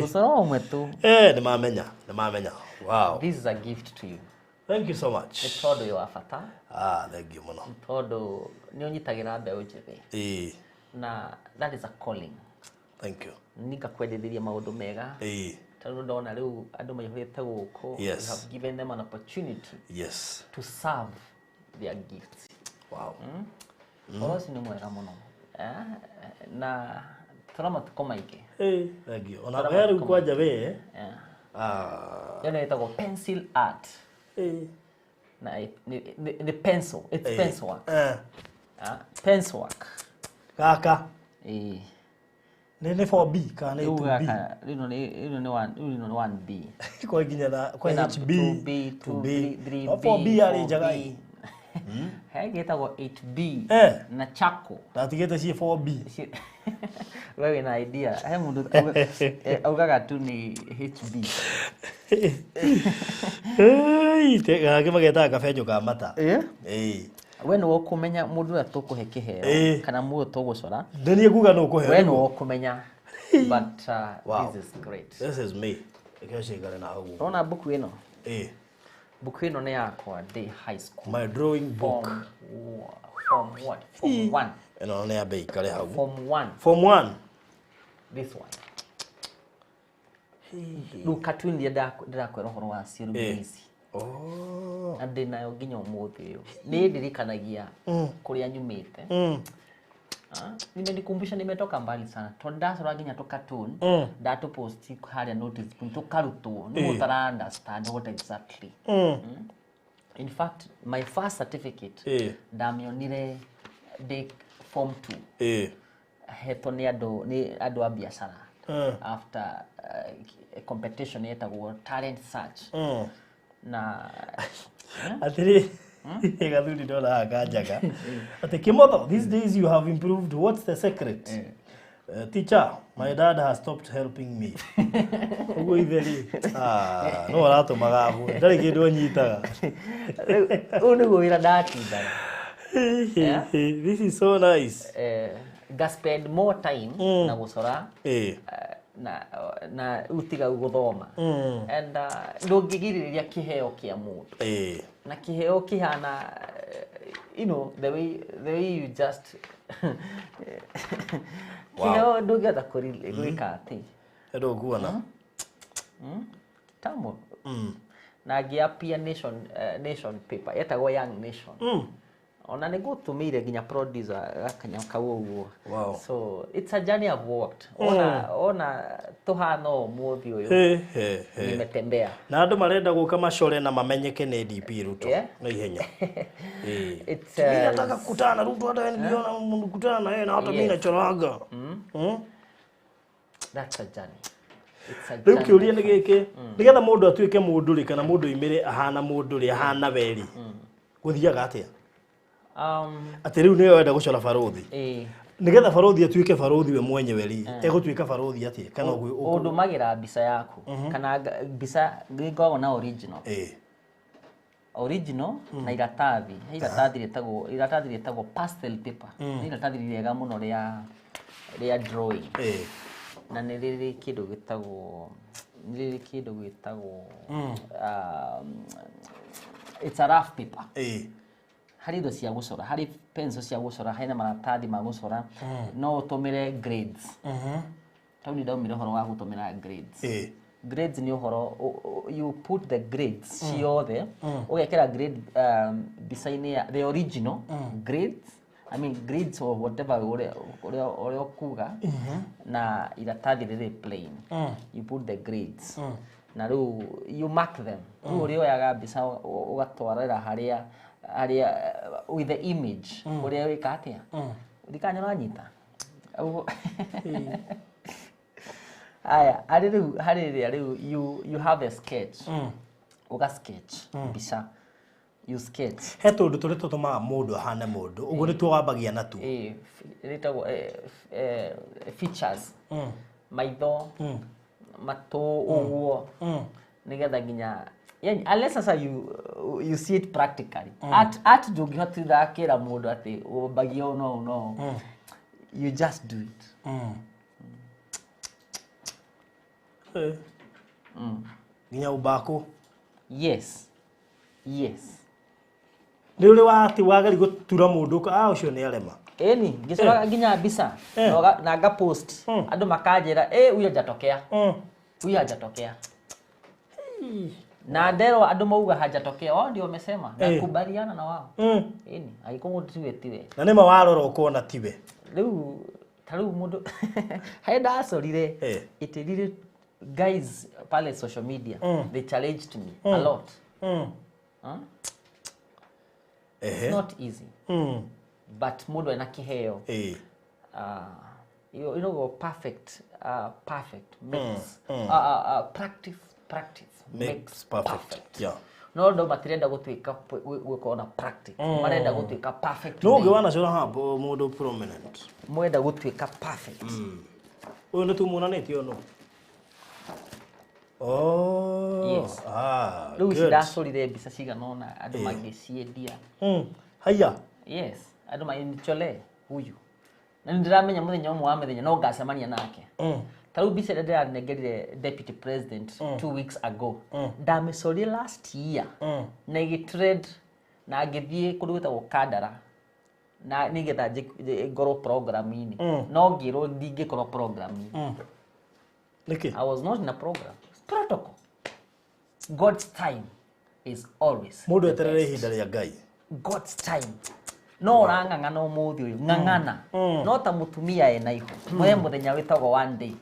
Kusora umwe tu. Nimamenya. Wow. This is a gift to you. Thank you so much. Nitondo yo afata. Thank you muno. Nitondo ni onyitagira mbeu njebe. Na that is a calling. Thank you. Nika kwendithia maundu mega. Tano ndona riu andu maihurite guko. You have given them an opportunity. Yes. To serve their gifts. Wow. Orosi ni mwega muno. Na turama tukomaike. Thank you. Ona wewe ukwaja we. Yana itago pencil art. Na the pencil. It's pencil work. Pencil work. Kaka. Nene 4B kana 2B. Rino ni 1B. Kwa ginya na kwa HB 2B 3B 4B ali jagai. Getagwo 8B na chako. Tatigete ci 4B. Wewe na idea. Mundu augaga tu ni HB. Tega mageta kabenjo ka mata. We no kumenya mundu atukuhe kiheo kana mundu tugucora. Ndeni kuga no kuhe. We no kumenya. But wow. This is great. This is me. Ikashigara na hagu. Ona buku ino. Buku ino ne yakwa day high school. My drawing book. Form what? Form 1. Eno ne abe ikale hagu. Form 1. Form 1. This one. Luka tu ndia ndakwera horo wa series. Ande nayo ginya umuthi yo. Ni ndirikanagia kuria nyumite. Nimenikumbusha nimetoka mbali sana. Tondasora ginya to cartoon, datu post haria notice tukaruto. No mutara understand what exactly. In fact, my first certificate ndamionire de form 2. Heto ni adu biashara. After a competition yetagwo talent search. Na atiri egathuri dola akajaga ate kimoto these days you have improved. What's the secret? Teacher, my dad has stopped helping me. Ugo itheri no rato magabu ndari kindu anyitaga unugo wira dati dara. This is so nice. Spend more time na gusora na utiga guthoma and ndungigiriria kiheo kia mundu na kiheo kihana the way you just kiheo ndungeta kurika ati ndo kuona tamu na giapia nation paper yetagwo young nation ona nä gå tå mä ire nginya producer gakanya kau ũguo. Wow. So it's a journey I've walked. Ona tå hana å må thä å yå nimetembea na andå marenda gå ka macore na mamenyeke nä DP Ruto na ihenya. Nataka kukutana Ruto, hata niliona mkutana na yeye na hata mimi nachoranga. That's a journey. Rĩu kĩũria nĩ gĩkĩ, nĩgetha mũndũ atuĩke mũndũ rĩ kana mũndũ imĩre ahana mũndũ rĩ ahana weri gũthiaga atĩa? Atĩ rĩu nĩwe wenda gũcora barothi, nĩgetha barothi atuĩke barothi we mwenyewe rĩ egũtuĩka barothi atĩa? Kana ũndũmagĩra mbica yaku kana mbica ngĩkoragwo na original original na iratathi rĩtagwo pastel paper. Nĩ iratathi rĩega mũno rĩa drawing na nĩ rĩrĩ kĩndũ gĩtagwo it's a rough paper. Harĩ indo cia gũcora, harĩ pencil cia gũcora, hena maratathi ma gũcora, no ũtũmĩre grades. Tau nĩ ndaumire ũhoro wa gũtũmĩra grades. Grades ni ũhoro, you put the grades ciothe, ũgekĩra grade mbica-inĩ ya the original grades, I mean grades or whatever ũrĩa ũkuga, na iratathi rĩrĩ plain. You put the grades. Na rĩu you mark them. Rĩu ũrĩoyaga mbica ũgatwarĩra harĩa with the image ũrĩa wĩka atĩa. Ndikanya nanyita. Aya, you have a sketch. Uga sketch mbica. You sketch. He tũndũ tũrĩa tũtũmaga mũndũ ahane mũndũ. Ũguo nĩ tuo wambagia na tu. Rĩtagwo features. Maitho, matũ, ũguo. Nĩgetha nginya unless as you see it practically. Art ndũngĩhotithia kĩra mũndũ atĩ ũmbagia no. You just do it. Nginya ubako. Yes. Nĩ ũrĩ wati wageri gũtura mũndũ ũcio nĩ arema. Eni ngĩcora nginya mbica na nga post andũ makanjĩra uya hajatokea. Na ndero andũ mauga hajatokea, wao ndio wamesema nakubaliana na wao. Eni haikuwa tiwe. Na nĩ mawarora ũkona tiwe. Rĩu mũndũ haenda acorire itirire guys pale social media they challenged me a lot. It's not easy. But mundu ena kiheo. You know perfect mix. Practice makes perfect. Yeah. No ndo matirenda gũtuĩka gwĩkona practice. Marenda gũtuĩka perfect. No ũngĩwana cora hapo mũndũ prominent. Mwenda gũtuĩka perfect. Ũyũ nĩ tumuonanĩtie ono. Oh. Yes. Rĩu ciracorire mbica cigana ũna andũ magĩciendia. Haya. Yes. Andũ magĩchole huyu. Na ndiramenya mũthenya ũmwe wa mĩthenya no ngacemania nake. Tarĩu mbica ĩrĩa ndĩranengerire deputy president 2 weeks ago. Ndamĩcorire last year. Na ĩgĩtrend na ngĩthiĩ kũndũ gwĩtagwo Kandara. Na nĩgetha ngorwo program-inĩ. No ngĩrwo ndingĩkorwo program-inĩ. I was not in a program. Protocol. God's time is always. Mũndũ eterere ihinda rĩa Ngai. God's time. No ũrang'ang'ana ũmũthĩ ũyũ, ng'ang'ana. No ta mũtumia ena ihu. Moya mũthenya wĩtagwo one day.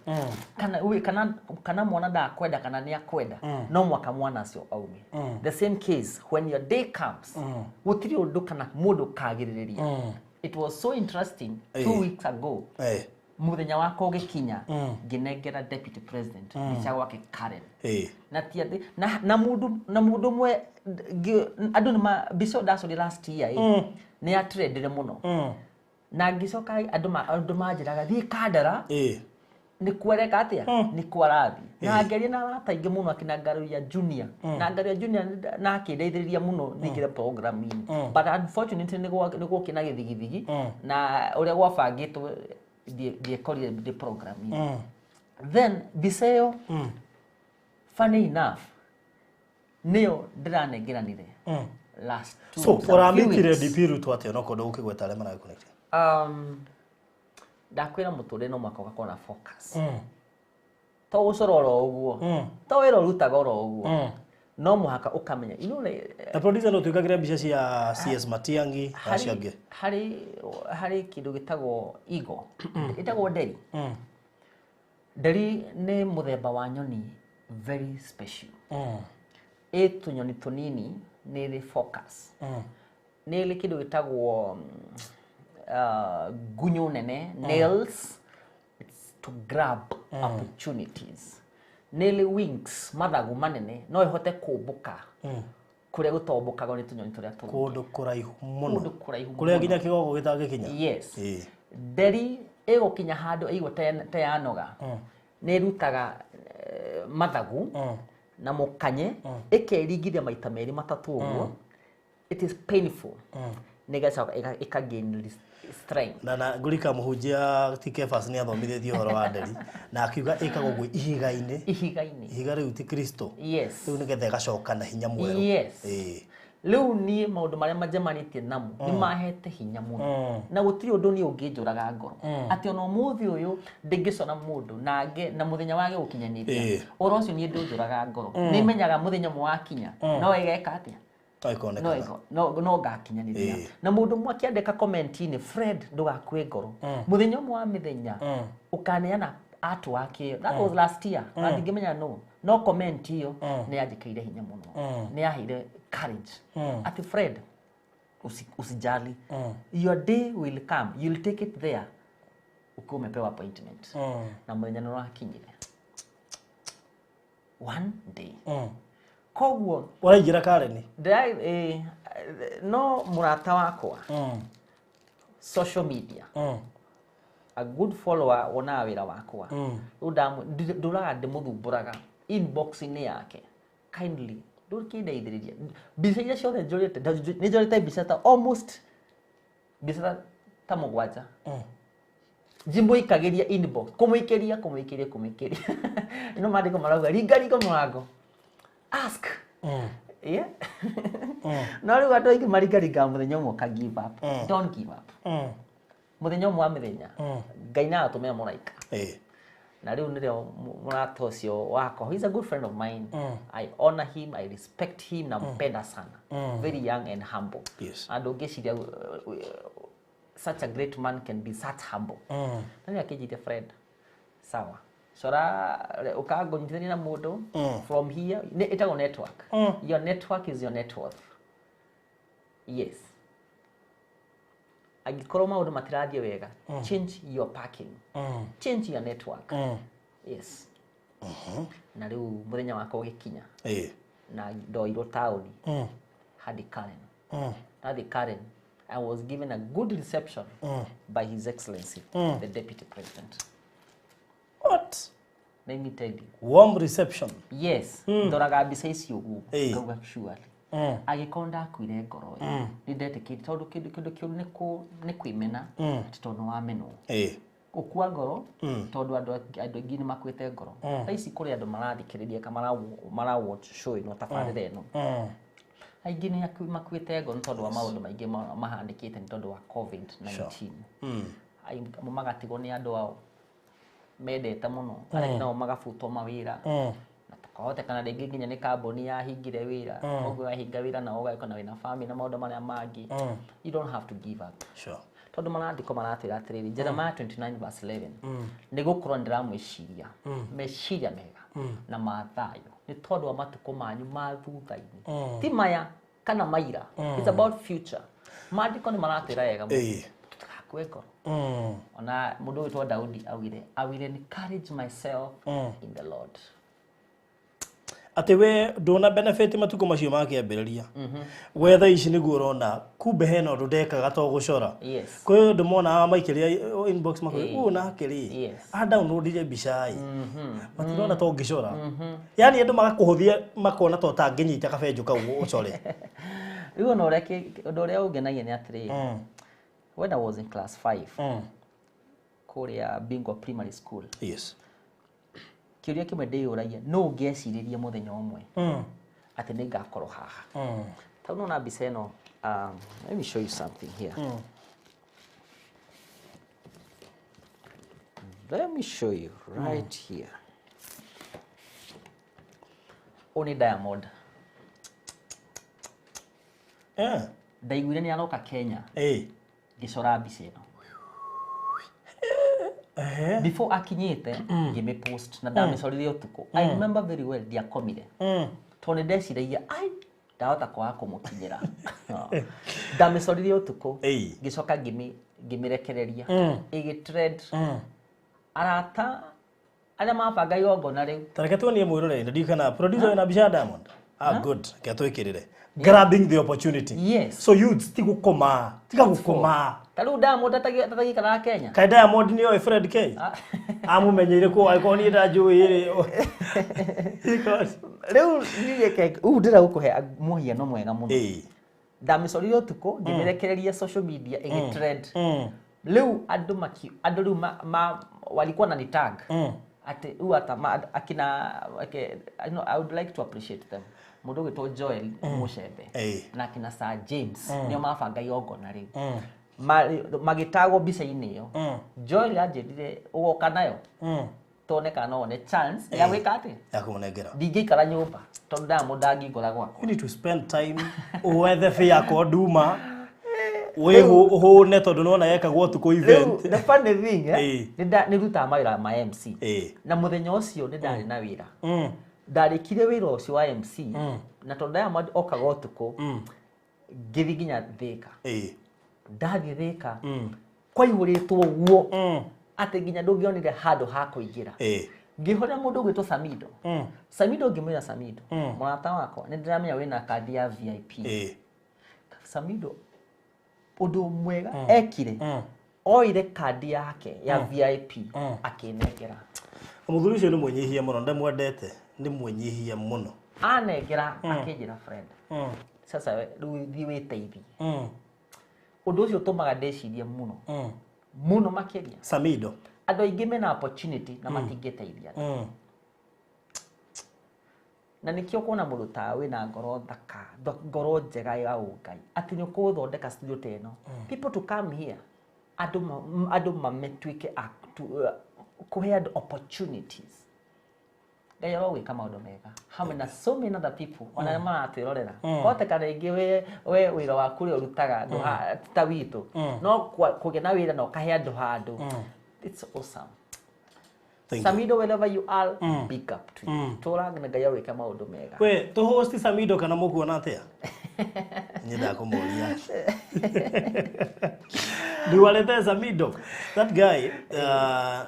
Kana mwana ndakwenda kana nĩ akwenda. No mwaka mwana acio aume. The same case when your day comes. Gũtirĩ ũndũ kana mũndũ kagĩrĩrĩria. It was so interesting 2 weeks ago. Muthenya wako ũgĩkinya ngĩnengera deputy president mbica gwake Karen. Na tiathi na mũndũ mwe andũ nĩ mbica ndacorire last year nĩ atrendire mũno. Na ngĩcoka andũ manjĩraga thiĩ Kandara nĩ kwereka atĩa nĩ kwarathi. Na ngeria na arata aingĩ mũno akina Ngaruya Junior. Na Ngaruya Junior na akĩndeithĩrĩria mũno nĩngĩre program-inĩ. But unfortunately nĩ gũkĩna gĩthigithigi na ũrĩa gwabangĩtwo ndiekorire the program. Then biseyo funny enough nio ndiranengeranire last 2 so ũramitire DP Ruto atĩa no kũndũ gũkĩgweta arĩa maragũconnect? Ndakwĩra mũtũrĩre no mwaka ũgakorwo na focus. To gũcora oro ũguo. To wĩra ũrutaga oro ũguo. no muhaka ukamenya na producer no tuikagira mbica cia CS Matiangi aciange hari kindu gitagwo ego itagwo Deri. Deri ni muthemba wa nyoni very special. Tunyoni tunini ni focus. Ni kindu gitagwo gunyo nene, nails, it's to grab opportunities. Nili wings, mathagu manene, no ihote kubuka. Kuria gutombukaga ni tunyoni turia tungi. Kundu kuraihu muno. Kuria ginya kigogo gitagikinya. Yes. Deri igukinya handu igwo te yanoga. Ni rutaga mathagu na mukanye ikeringithia maita meri matatu uguo. It is painful. Negacoka ikagain strength. Na ngurika muhunjia tikefas ni athomithĩtie horo wa Deri na akiuga ikago gwi ihiga-ini. Ihiga riu ti Kristo. Yes. Riu nigetha igacoka na hinya mweru. Yes. Riu ni maundu maria majamanitie namo ni mahete hinya muno. Na gutiri undu ni unginjuraga ngoro. Ati ono muthi uyu ndingicona mundu na muthenya wage gukinyaniria. Oro ucio ni ndunjuraga ngoro. Ni menyaga muthenya mwa kinya. No igeka atia? No gakinyaniria. Na mundu mwe akiandika comment-ini Fred ndugakue ngoro. Muthenya mwa mithenya ukaneana artwork iyo. That was last year. Ndingimenya no comment iyo ni yajikire hinya muno. Ni yahire courage. Ati Fred usijali. Your day will come. You'll take it there. Ukiwa umepewa appointment. Na muthenya no rakinyire. One day. Koguo waraingira Kareni no murata wakwa social media a good follower ona wira wakwa nduraga ndimuthumburaga inbox ni yake kindly ndurkindeithiriria mbica iria ciothe njurite ni njurite mbica ta almost mbica ta mugwanja jimbo ikageria inbox kumuikiria ino mandiko marauga ringa murango ask. Yeah. No riu andu aingi marigaringa muthenya umwe ka give up. Don't give up. Muthenya umwe wa mithenya Ngai na atumia muraika. Na riu nirio murata ucio wako. He's a good friend of mine. I honor him, I respect him na mpenda sana. Very young and humble. Yes. Andu ngeciria such a great man can be such humble. Nani akijite Fred? Sawa. Sora ukagonyithania na mundu from here itago network. Your network is your net worth. Yes. Agikorwo maundu matirathie wega, change your parking. Change your network. Yes. Na riu muthenya wako ugikinya. Na ndoiro town. Hadi Karen. Hadi Karen. I was given a good reception by His Excellency, the Deputy President. What? Let me tell you. Warm reception. Yes. Ndoraga mbica icio uguo. Ngauga surely. Agikonda akuire ngoro. Ni ndetikire tondu kindu kiu ni kwimena ti tondu wa meno. Ukua ngoro tondu andu aingi ni makwite ngoro. Ici kuri andu marathikiriria kama mara watch show ino tabarire ino. Aingi ni makwite ngoro tondu wa maundu maingi mahandikite ni tondu wa COVID-19. Magatigwo ni andu ao medete muno arĩa nao magabutwo mawĩra na tukahote kana rĩngĩ nginya nĩ kambuni yahingire wĩra ũguo yahinga wĩra na ũgaĩka na wĩna family na maũndũ marĩa mangĩ you don't have to give up. Sure. Tondũ marandĩko maratwĩra atĩrĩrĩ Jeremiah 29:11 nĩ gũkorwo ndĩramwĩciria meciria mega na ma thayũ nĩ tondũ wa matukũ manyu ma thutha-inĩ ti maya kana maira. It's about future. Maandĩko nĩ maratwĩra wega mũno kweko. Ona mundu witwa Daudi augire I will encourage myself in the Lord. Ate we ndona benefit matuko macio makiambiriria. Wetha ici niguo urona kumbe hena undu ndekaga to gucora. Yes. Kwa hiyo ndimona maikiria inbox makwe na akiri. A downloadire mbica ai. Matirona to ngicora. Yani andu magakuhuthia makona to tanginyita kabenjo kau ucore. Riu no reke undu uria ungenagia ni atiri. When I was in class 5, Korea Bingwa Primary School. Yes. Kiuria kimwe ndiyuragia no ngeciririe muthenya umwe. Ati ni ngakorwo haha. Ta no na mbica ino let me show you something here. Let me show you right here. Only Diamond. ndaiguire ni aroka Kenya ngicora mbica ino before akinyite ngime post na ndamicorire utuko I remember very well ndiakomire tone ndeciragia ai ndahota kwaga kumukinyira ndamicorire utuko ngicoka ngimirekereria igitrend arata aria mabanga igongona riu tareke tuonie mwirore ndikana producer na bicha Diamond good ketwikirire grabbing the opportunity so youths tigukoma taru Diamond atagikara Kenya kai Diamond ni Fred K amumenyeire ko icon ida njui riu niyeke ndira gukuhe muhiano mwega muno ndamicorire utuko ngimirekereria social media igitrend riu andu riu walikuwa na tag ati akina I would like to appreciate them mundu gitwo Joel Mushebe na akina Sir James nio mabanga igongona riu magitago bica-ini yo Joel anjirire ugoka nayo tone kana one chance ya gwika ati ya kumunengera ndingikara nyumba tondu Diamond angikora gwakwa you need to spend time uwethe fee yako nduma uhune tondu nona yekagwo tuko event the funny thing ni ruta mawira ma MC na muthenya ucio ni ndari na wira ndarikire wira ucio wa MC na tondu Diamond okagwo tuko ngithi nginya Thika ndathi Thika kwaihuritwo guo ati nginya ndungionire handu ha kuingira ngihora mundu gwitwo Samido ngimwira Samido murata wakwa ni ndiramenya wina kadi ya VIP Samido undu mwega ekire oire kadi yake ya VIP akinengera muthuri ucio ni mwenyihia muno ndamwendete ni mwenyihia muno anengera akinjira friend sasa riu thi witeithie undu ucio tumaga ndecirie muno makiria Samido andu aingi mena opportunity na matingiteithia na nikio kuona mundu ta wina ngoro thaka ngoro njega ya ungai ati ni kuthondeka studio teno people to come here adu mametwike kuhe and opportunities they are always come out of mega how many so many other people ona maratwirorera kote kana ingi we wira waku ri urutaga nduha ta witu no kugena wira no kahe andu handu it's awesome. Samido, wherever you are, big up to you. Tora ngai wika maundu mega. We to host Samido kana mukuona atia? Nyenda kumuria. Dualete Samido. That guy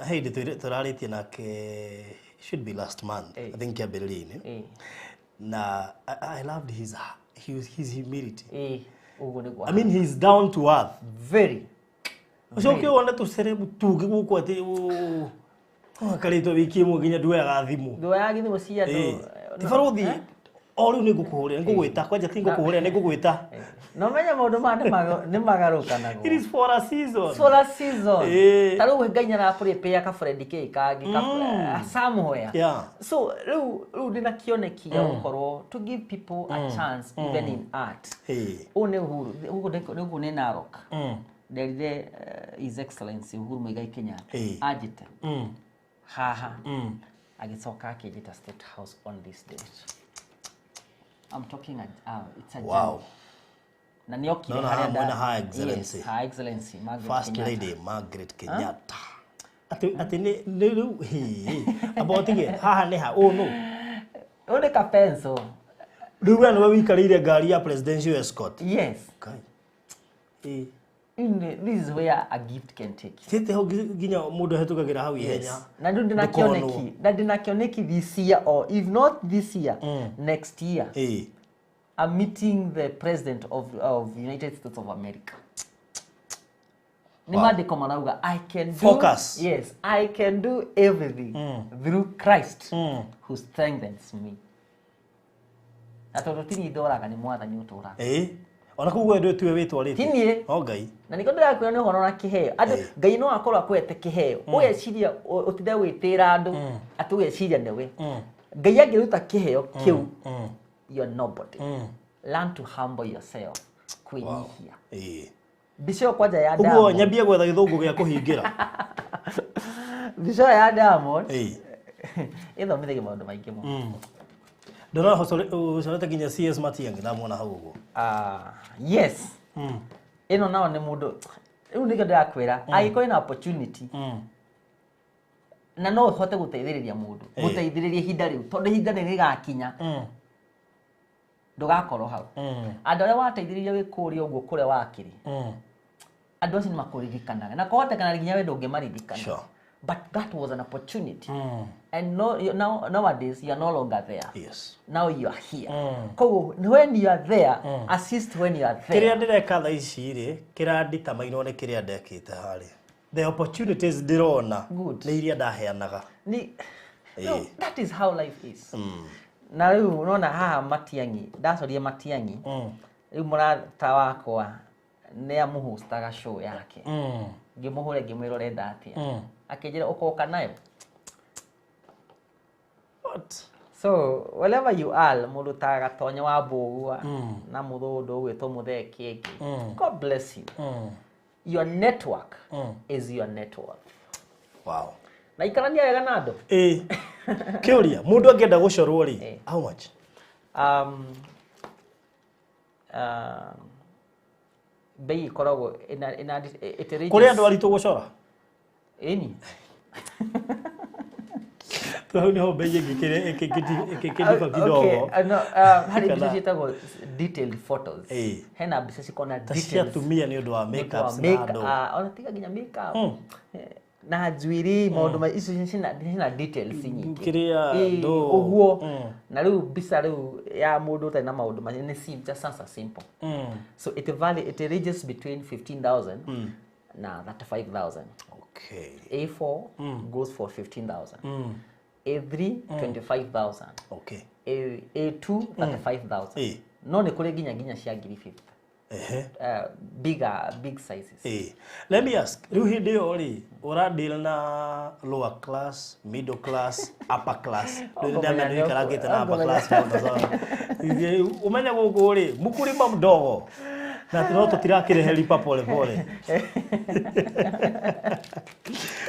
hey turaritie nake should be last month. I think ya Berlin. Na I loved his humility. I mean he's down to earth. Very. Ucoke wona tu cerebu tugi guko ati karito wiki mu ginya duwe ga thimu. Duwe ya thimu cia ndo. Ti farothi. Ori ni gukuhuria ngugwita kwanja ti ngukuhuria ni ngugwita. No menya maundu ni magaruka nago. It is for a season. For a season. Taru ngainya na prepare ka Fred K kangi ka somewhere. Yeah. So ru ndina kioneki ya gukoro to give people a chance even in art. One Uhuru ugu ni Narok. Deride His Excellency Uhuru Muigai Kenyatta ajite haha agicoka akijita State House on this date. I'm talking it's a wow. Na niokire haria da High Excellency. Yes, High Excellency First Lady Margaret Kenyatta. Ati ni abotige haha ni ha no. One Kapenso. Ruben we wikarire gari ya presidential escort. Yes. Okay. This is where a gift can take you. Tete ho ginya mundu hetukagira hau ihenya. Na ndina kioneki this year or if not this year next year. I'm meeting the president of United States of America. Nimadi komanauga I can do focus. Yes, I can do everything through Christ who strengthens me. Atorotini doraga ni mwathani utura. Ona kuwe ndio tuwe witwarite. Tinie. O ngai. Na niko ndira ni horo na kiheo. Andu ngai no akorwa akwete kiheo. Uyeciria utinde witira andu atu uyeciria newe. Ngai angiruta kiheo kiu. You are nobody. Learn to humble yourself. Kwihia. Bisho kwaja ya Diamond. Ugo nyambia gwetha githungu gya kuhingira. Bisho ya Diamond. Itho mithige maundu maingi mu. Ndona ucorete nginya CS Matiang'i ndamwona hau uguo. Yes. Ino nao ni mundu riu nigio ndirakwira agiko ina opportunity. Na no uhote guteithiriria mundu guteithiriria hinda riu tondu hinda ni rigakinya ndugakorwo hau andu aria wateithiriria wikuria uguo kuria wakiri andu acio ni makuririkanaga na kuhotekana nginya we ndungimaririkana. Sure. But that was an opportunity. And nowadays you are no longer there. Yes. Now you are here. When you are there, assist when you are there. Kiria ndireka tha ici ri kirandita mainwo ni kiria ndekite hari. The opportunities ndirona ni iria ndaheanaga. No, that is how life is. Na riu unaona haha Matiang'i, ndacoria Matiang'i. Riu murata wakwa ni amuhostaga show yake. Ngimuhure ngimwira urenda atia. Akijira ukoka nayo. What? So wherever you are, mundu ta gatonya wa mbugua na muthundu gwitwo mutheki ki. God bless you. Your network is your net worth. Wow. Na ikarania wega na andu. Kiuria mundu angenda gucorwo ri how much? Bei koragwo ina iterege. Kuri andu aritu gucora? Eni. Tau niho bei ikikitifa kidogo. Okay, no, hari bica cietagwo detailed photos. Hena bica cikona details. Tacia tumia ni undu wa makeups na andu. Ona tiga nginya makeup. Na njuiri maundu ma icio cina details nyingi. Kiria ndo uguo. Na riu bica riu ya mundu ta na maundu ma ni simple, just simple. So it ranges between 15,000 na 35,000. Okay. A4 goes for 15,000. A3 25,000. Okay. A2 35,000. No ni kuri ginya cia ngiri 50. Big sizes. Let me ask, riu hindi yo ri ura deal na lower class, middle class, upper class. Ndio ndio ndio karagite na upper class kwa. Umenya guku ri mukulima mdogo. Na no tutirakire lipa pole pole.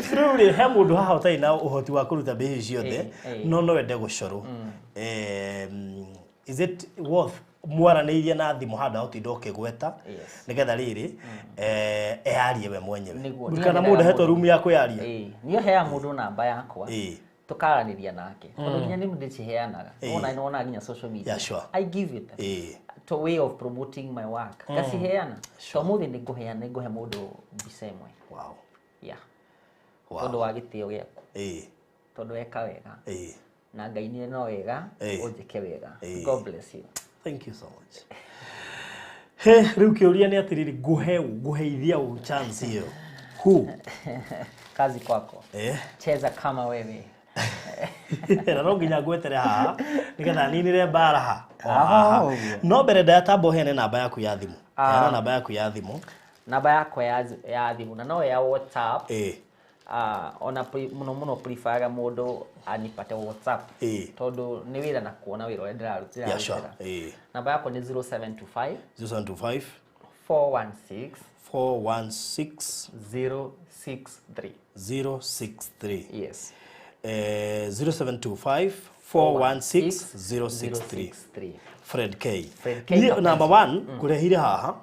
Truly he mundu haha utai na uhoti wa kuruta mbeca ciothe no wende gucoro. Is it worth mwaranirie na thimu handa utindoke gweta nigetha riri earie we mwenyewe kana mundu hetwo room ya kwiaria niyo hea mundu namba yakwa tukaraniria nake tondu nginya ni mundu ciheanaga ona nginya social media. I give it to way of promoting my work. Ngasiheana to muthi ni nguhe mundu mbica imwe. Wow. Yeah. Tondu wa gitio giaku. Tondu eka wega. Na Ngai ni no wega unjike wega. God bless you. Thank you so much. He riu kiuria ni atiriri nguheithia u chance hiyo. Who? Kazi kwako. Cheza kama wewe. Na no nginya ngwetere haha nigetha ninire mbara ha. No mbere ndatambo hene namba yaku ya thimu. Yana namba yaku ya thimu. Namba yakwa ya thimu na no ya WhatsApp. Ona muno prefer mundu anipate WhatsApp. Tondu ni wira na kuona wira ule ndirarutira. Namba yakwa ni 0725 416 063. Yes. 0725 416 063. Fred K. Number 1 kurehire haha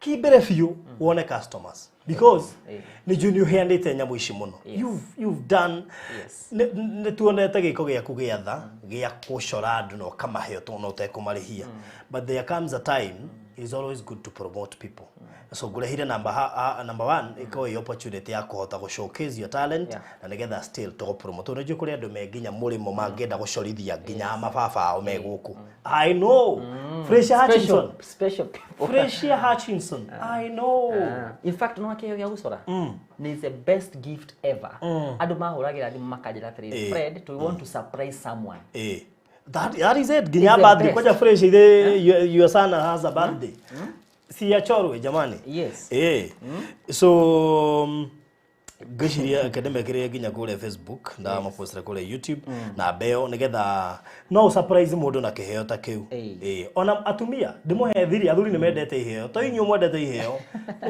kibere few wone customers because ni junior handite nyamu ici muno. You've done ne tuonete giko giaku giatha gia kucora andu no kamaheo to no tekumarihia but there comes a time it's always good to promote people. So ngurehire number 1 iko yo opportunity ya kuhota go showcase your talent na nigetha still to promote no kuri andu menginya murimo mangenda gucorithia nginya mababa ao meguku. I know Fresh Hutchinson, special people. Fresh Hutchinson, I know. In fact no akio gya gucora ni the best gift ever. Andu mahuragira thimu makajira Fred, we want to surprise someone. That is it. Ginya birthday koja Fresh your son has a birthday. Si ya chorwe jamani. Yes. So gashiria academic area ginya kule Facebook na mapostra kule YouTube na beo nigetha no surprise mundu na kiheo ta kiu. Ona atumia ndimuhe thiri athuri ni mendete iheo to inyu mwendete iheo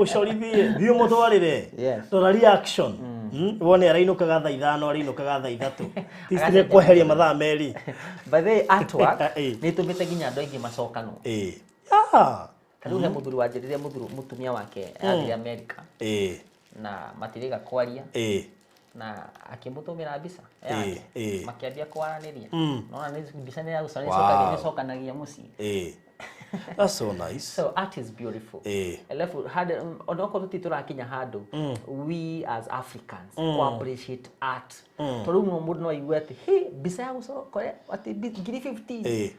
ucorithie thio mutwarire to reaction wone arainukaga thaa 5 arainukaga thaa 3 tistire kweheria mathaa meri by the artwork ni tumite ginya andu aingi macokano Kariu he muthuri wanjirire mutumia wake athire America na matiriga kwaria na akimutumira mbica makiambia kwaraniria nona ni mbica ni ya gusocanagia muci That's so nice. So art is beautiful. Alafu had onoko tuturakinya handu we as Africans appreciate art. Toru mundu no igwete he mbica ya gucokore ati 15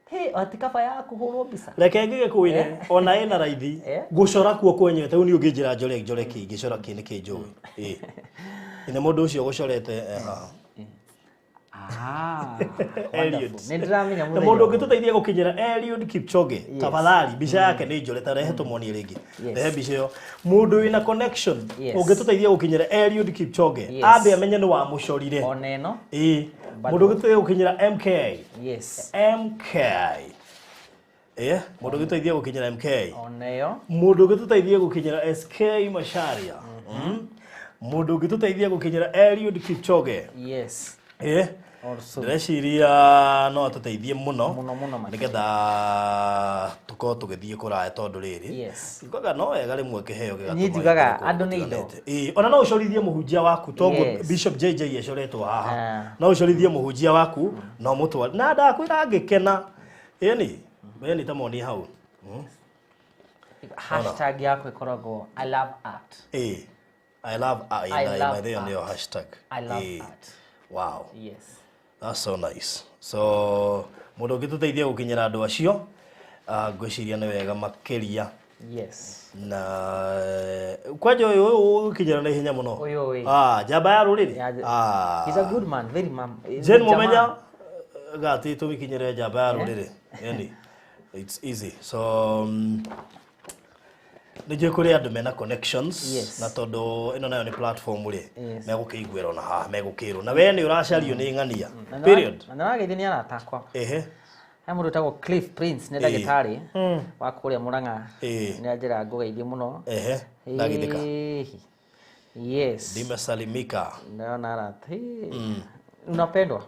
Hey, atikaba ya kuhurwo mbica. Reke ngige kuine ona ina raithi gucora kuo kwenyete uni unginjira njore ki ngicora ki niki njowe. Ine mundu ucio gucorete Eliud. Nindramenya mundu mundu ngituteithia gukinyira Eliud Kipchoge. Tafadhali mbica yake ni njore tarehe tumoni ringi. Rehe mbica yo. Mundu wina connection ungituteithia gukinyira Eliud Kipchoge. Ambe amenye ni wa mucorire. Oneno. Mundu ngituteithia gukinyira MK. Yes. MK. Mundu ngituteithia gukinyira MK. Oneyo. Mundu ngituteithia gukinyira SK Macharia. Mundu ngituteithia gukinyira Eliud Kipchoge. Yes. Ndĩreciria no tũteithie mũno nĩgetha tukorwo tũgĩthiĩ kũraya tondũ rĩrĩ ngoga no wega rĩmwe kĩheo gĩgatũma andũ nĩ indo ona no ũcorithie mũhunjia waku toguo Bishop JJ ecoretwo haha no ũcorithie mũhunjia waku no mũtwari na ndakwĩra ngĩkena ĩni ta moni hau hashtag yako ikoragwo I love art I love art I love art. Wow. Yes. That's so nice. So, mundu ngituteithia gukinyira andu acio, ngwiciria ni wega makiria. Yes. Na kwaje uyu ukinyira na ihenya muno. Jamba ya ruriri. He's a good man, very man. Jen mumenya gati tumikinyire jamba ya ruriri. Yani it's easy. So Nije kuri andu mena connections na tondu ino nayo ni platform ri megukiguira na haha megukirwo na we ni uracario ni ngania period na narageithia ni aratakwa he mundu tagwo Cliff Prince ni ndagitari wa kuria Murang'a ni anjira ngugeithie muno ndagithika yes dimesalimika naona arati unapendwa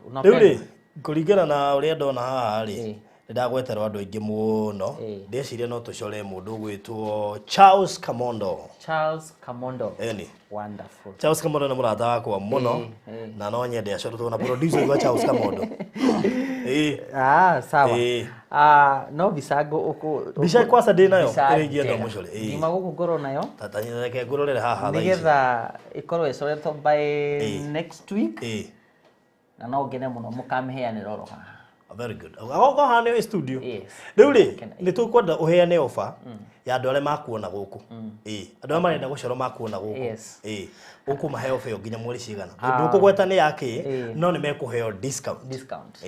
kuringana na uria ndona haha ri ndagweterwa andu aingi muno ndeciria no tucore mundu gwitwo Charles Kamondo wonderful Charles Kamondo ni murata wakwa muno na no nyende acorotwo na producer wa Charles Kamondo sawa no bisago uko bisha kwasa ndi nayo iringi ndo mucore ndima guku ngoro nayo tatanyira reke ngororere haha nigetha ikorwo icoretwo by next week na no ngene muno mukamheanira oro haha. Very good. Agogo hane studio. Riu ri ni tukwenda uheane offer ya andu aria makuona guku. Andu aria marenda gucoro makuona guku. Guku mahe offer yo nginya mweri cigana. Undu ukugweta ni yake no ni mekuheo discount.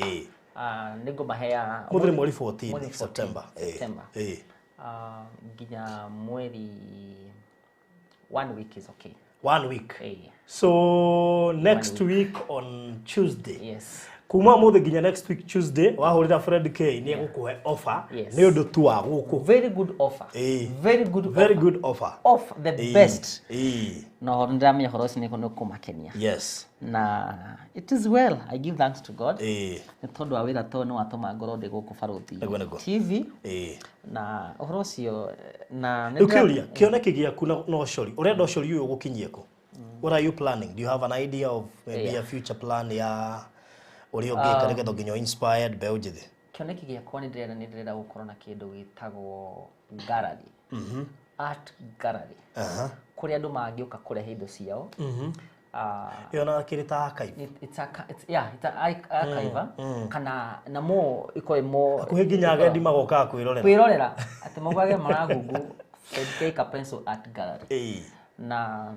Nigo mahea muthiri mweri 14 September. Nginya mweri 1 week is okay. 1 week. So next week on Tuesday. Kuma muthe nginya next week Tuesday wahurira Fred K ni gukuhe offer ni undu tu wa guku very good offer very good offer of the best no ndamenya horosi ni kono kumakenia na it is well I give thanks to God ni tondu wa wira to no watoma ngoro ndi guku Faruthi TV na horosi yo na ukiuria kioneki giaku no cori urenda cori uyu gukinyieko what are you planning? Do you have an idea of maybe a future plan ya uri ogeka nigetha nginyo inspired be ujithi kioneki giakwa ni ndirenda gukorwo na kindu gitagwo gallery art gallery kuri andu mangiuka kurehe indo ciao yona kirita archive it's archive kana na mo iko mo kuhinginya agendi magoka kwirorera ati mogage maragungu Kapenso art gallery na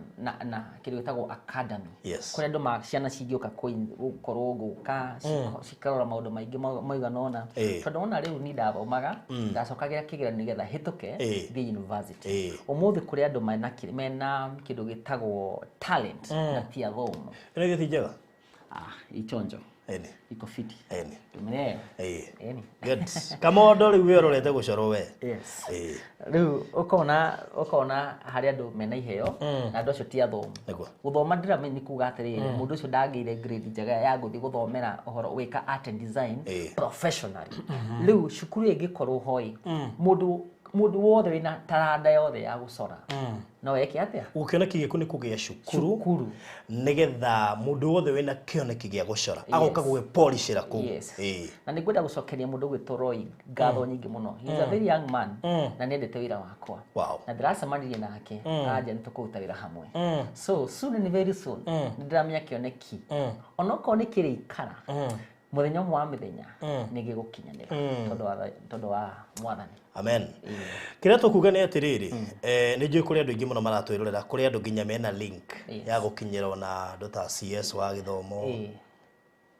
kindu gitagwo academy kuri andu ciana cingioka gukorwo guka cikarora maundu maingi maiganona tondu ona riu ni ndathomaga ndacokagira kigeranio nigetha hituke thi university umuthi kuri andu mena kindu gitagwo talent na ti athomo ina githi njega ichonjo iko fiti ene good kama ndo riu wirorete gucoro we yes riu ukona hari andu mena iheo na andu acio ti athomu guthoma ndiramenya kuga atiriri mundu ucio ndagire grade njega ya guthi guthomera uhoro wika art and design professionally riu cukuru ingikorwo hoi mundu wothe wina taranda yothe ya gucora no weke atia ukioneki giku ni kugia cukuru nigetha mundu wothe wina kioneki gia gucora agoka gwe polishira ku na ningwenda gucokeria mundu gwitwo Roy ngatho nyingi muno he is a very young man na nendete wira wakwa na ndiracemanirie nake aje nitukuruta wira hamwe so soon and very soon ndiramenya kioneki onoko ni kirikara muthenya wa mithenya nigigukinyanira tondu wa mwathani amen kira tukuga ni atiriri ni njui kuri andu ingi muno maratwirorera kuri andu nginya mena link ya gukinyira na Dr. CS wa githomo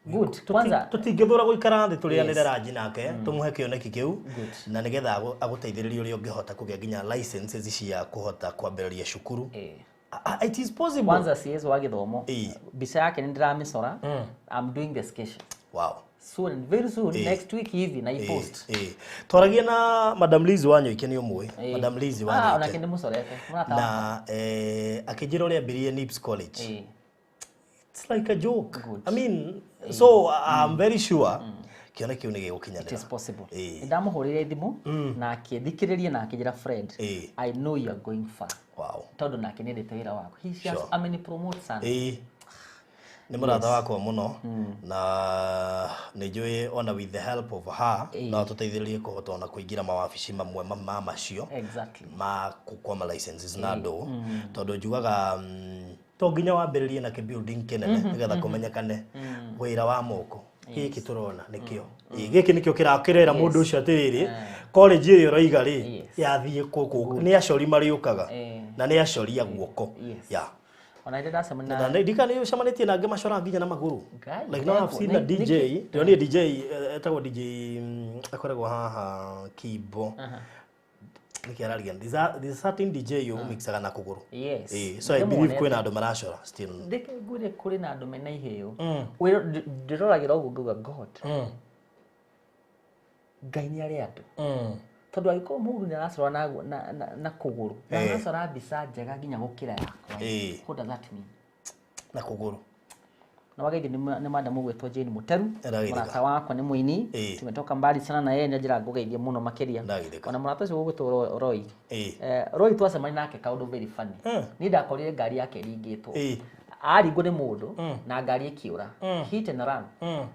good kwanza tutingithura guikara thi turianire ranji nake tumuhe kioneki kiu na nigetha aguteithiririe uri ungihota kugia nginya licenses cia kuhota kwambiriria cukuru it is possible kwanza CS wa githomo bica yake ndiramicora I'm doing the sketch soon very soon next week hivi na post twaragia na Madam Liz wanyu ikeni umwe Madam Liz wanyu ona kende musorete na akijira uri ambirie Nips College it's like a joke I mean so I'm very sure kiona kiu nige gukinyanira it is possible ndamuhurire thimu na akithikiririe na akijira friend I know you are going far tondu nake nendete wira wako he just ameni promote sana ni muratha wakwa muno na nijui ona with the help of her na tuteithiririe kuhota ona kuingira mawabici mamwe macio ma kukwama licenses na ndo tondu njugaga to nginya wambiririe na ke building kenene nigetha kumenyekane wira wa moko giki turona nikio giki nikio kirakirera mundu ucio atiriri college iyo raiga ri yathie kuku ni acori mariukaga na ni acori ya guoko ona ndenda semana na ndika ni ucamanitie na ngema cora nginya na maguru like now I've seen a DJ ndio DJ etagwo DJ akoragwo haha Kibo nikiaragia this certain DJ you mixaga na kuguru so I believe kwina andu maracora still ndike ngure kuri na andu mena iheo wiro ndiroragira ugu nguga God Ngai ni ari andu tondu agiko mundu ni aracora na kuguru na aracora mbica njega nginya gukira yakwa what does that mean na kuguru na wagaidi ni madam gwetwa Jane Muteru murata wakwa ni muini tumetoka mbali sana na yeye njira ngugeithia muno makiria ona murata ucio gwetwa Roy Roy twacemani nake kaundu very funny ni ndakorire ngari yake ringitwo aringo ni mundu na ngari ikiura hit and run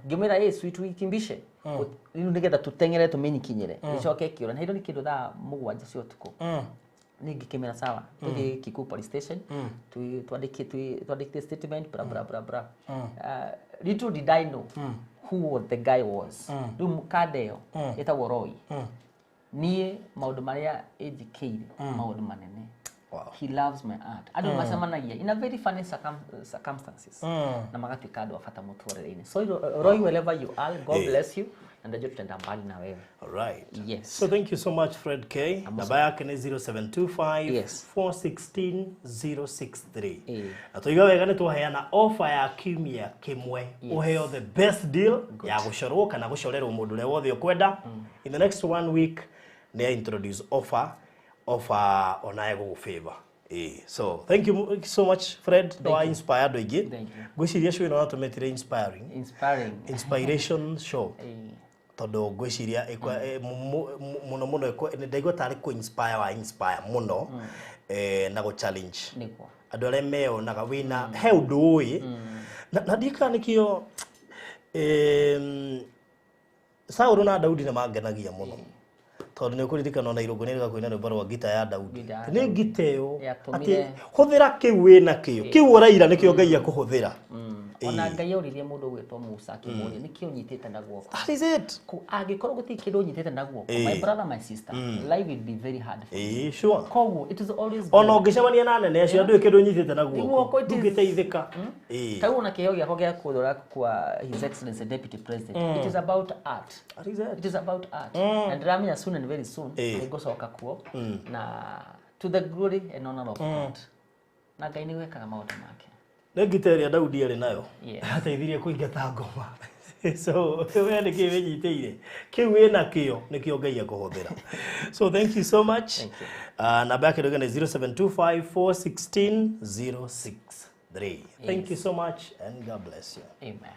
ngimira sweet wikimbishe riu nigetha tutengere tumenyikinyire icoke ikiura na hindo ni kindu thaa 7 cia utuku ningi kimera sawa tugi Kiku police station twandike statement bra little did I know who the guy was kadeo etagwo Roy nie maundu maria educated maundu manene he loves my art adu macemanagia in a very funny circumstances na magatuika andu afata muturire-ini so Roy wherever you are God bless you and the tutenda mbali na wewe alright yes so thank you so much Fred K namba yake ni 0725 416 063 atoiga wega ni tuheana offer ya kimia kimwe uheo the best deal ya gucorwo kana gucorerwo mundu le wothe ukwenda in the next 1 week they introduce offer onaye go favor so thank you so much Fred no inspired oigi gwiciria show ino natumetire inspiration show todo gwiciria muno ndaigo tari ku inspire muno na go challenge andu are meo na gawina he undu uyi na dika nikio Sauro na Daudi na mangenagia muno tondu ni kuririkana na irogo niriga kuina rwimbo rwa gita ya Daudi ni giteo ati huthira kiwi na kio kiuraira nikio Ngai akuhuthira ona Ngai auririe mundu gwetwo Musa akimuria nikio nyitite na guoko that is it agikorwo guti kindu nyitite na guoko my brother my sister life will be very hard for you sure kogu it is always ona ungicemania na nene acio andu kindu nyitite na guoko ndungiteithika tau ona kio giako gia kuthura kwa his excellency deputy president it is about art it is about art and ramenya soon and very soon igocoka kuo na to the glory and honor of God na Ngai ni wekaga maundu make ne giteria Daudi ari nayo ateithirie kuingata ngoma So we ni kiwe nyiteire kiwe na kio ni kio ngai akuhuthira. So thank you so much. Thank you. Namba yake ndio ni 0725416063. Thank you so much and God bless you. Amen.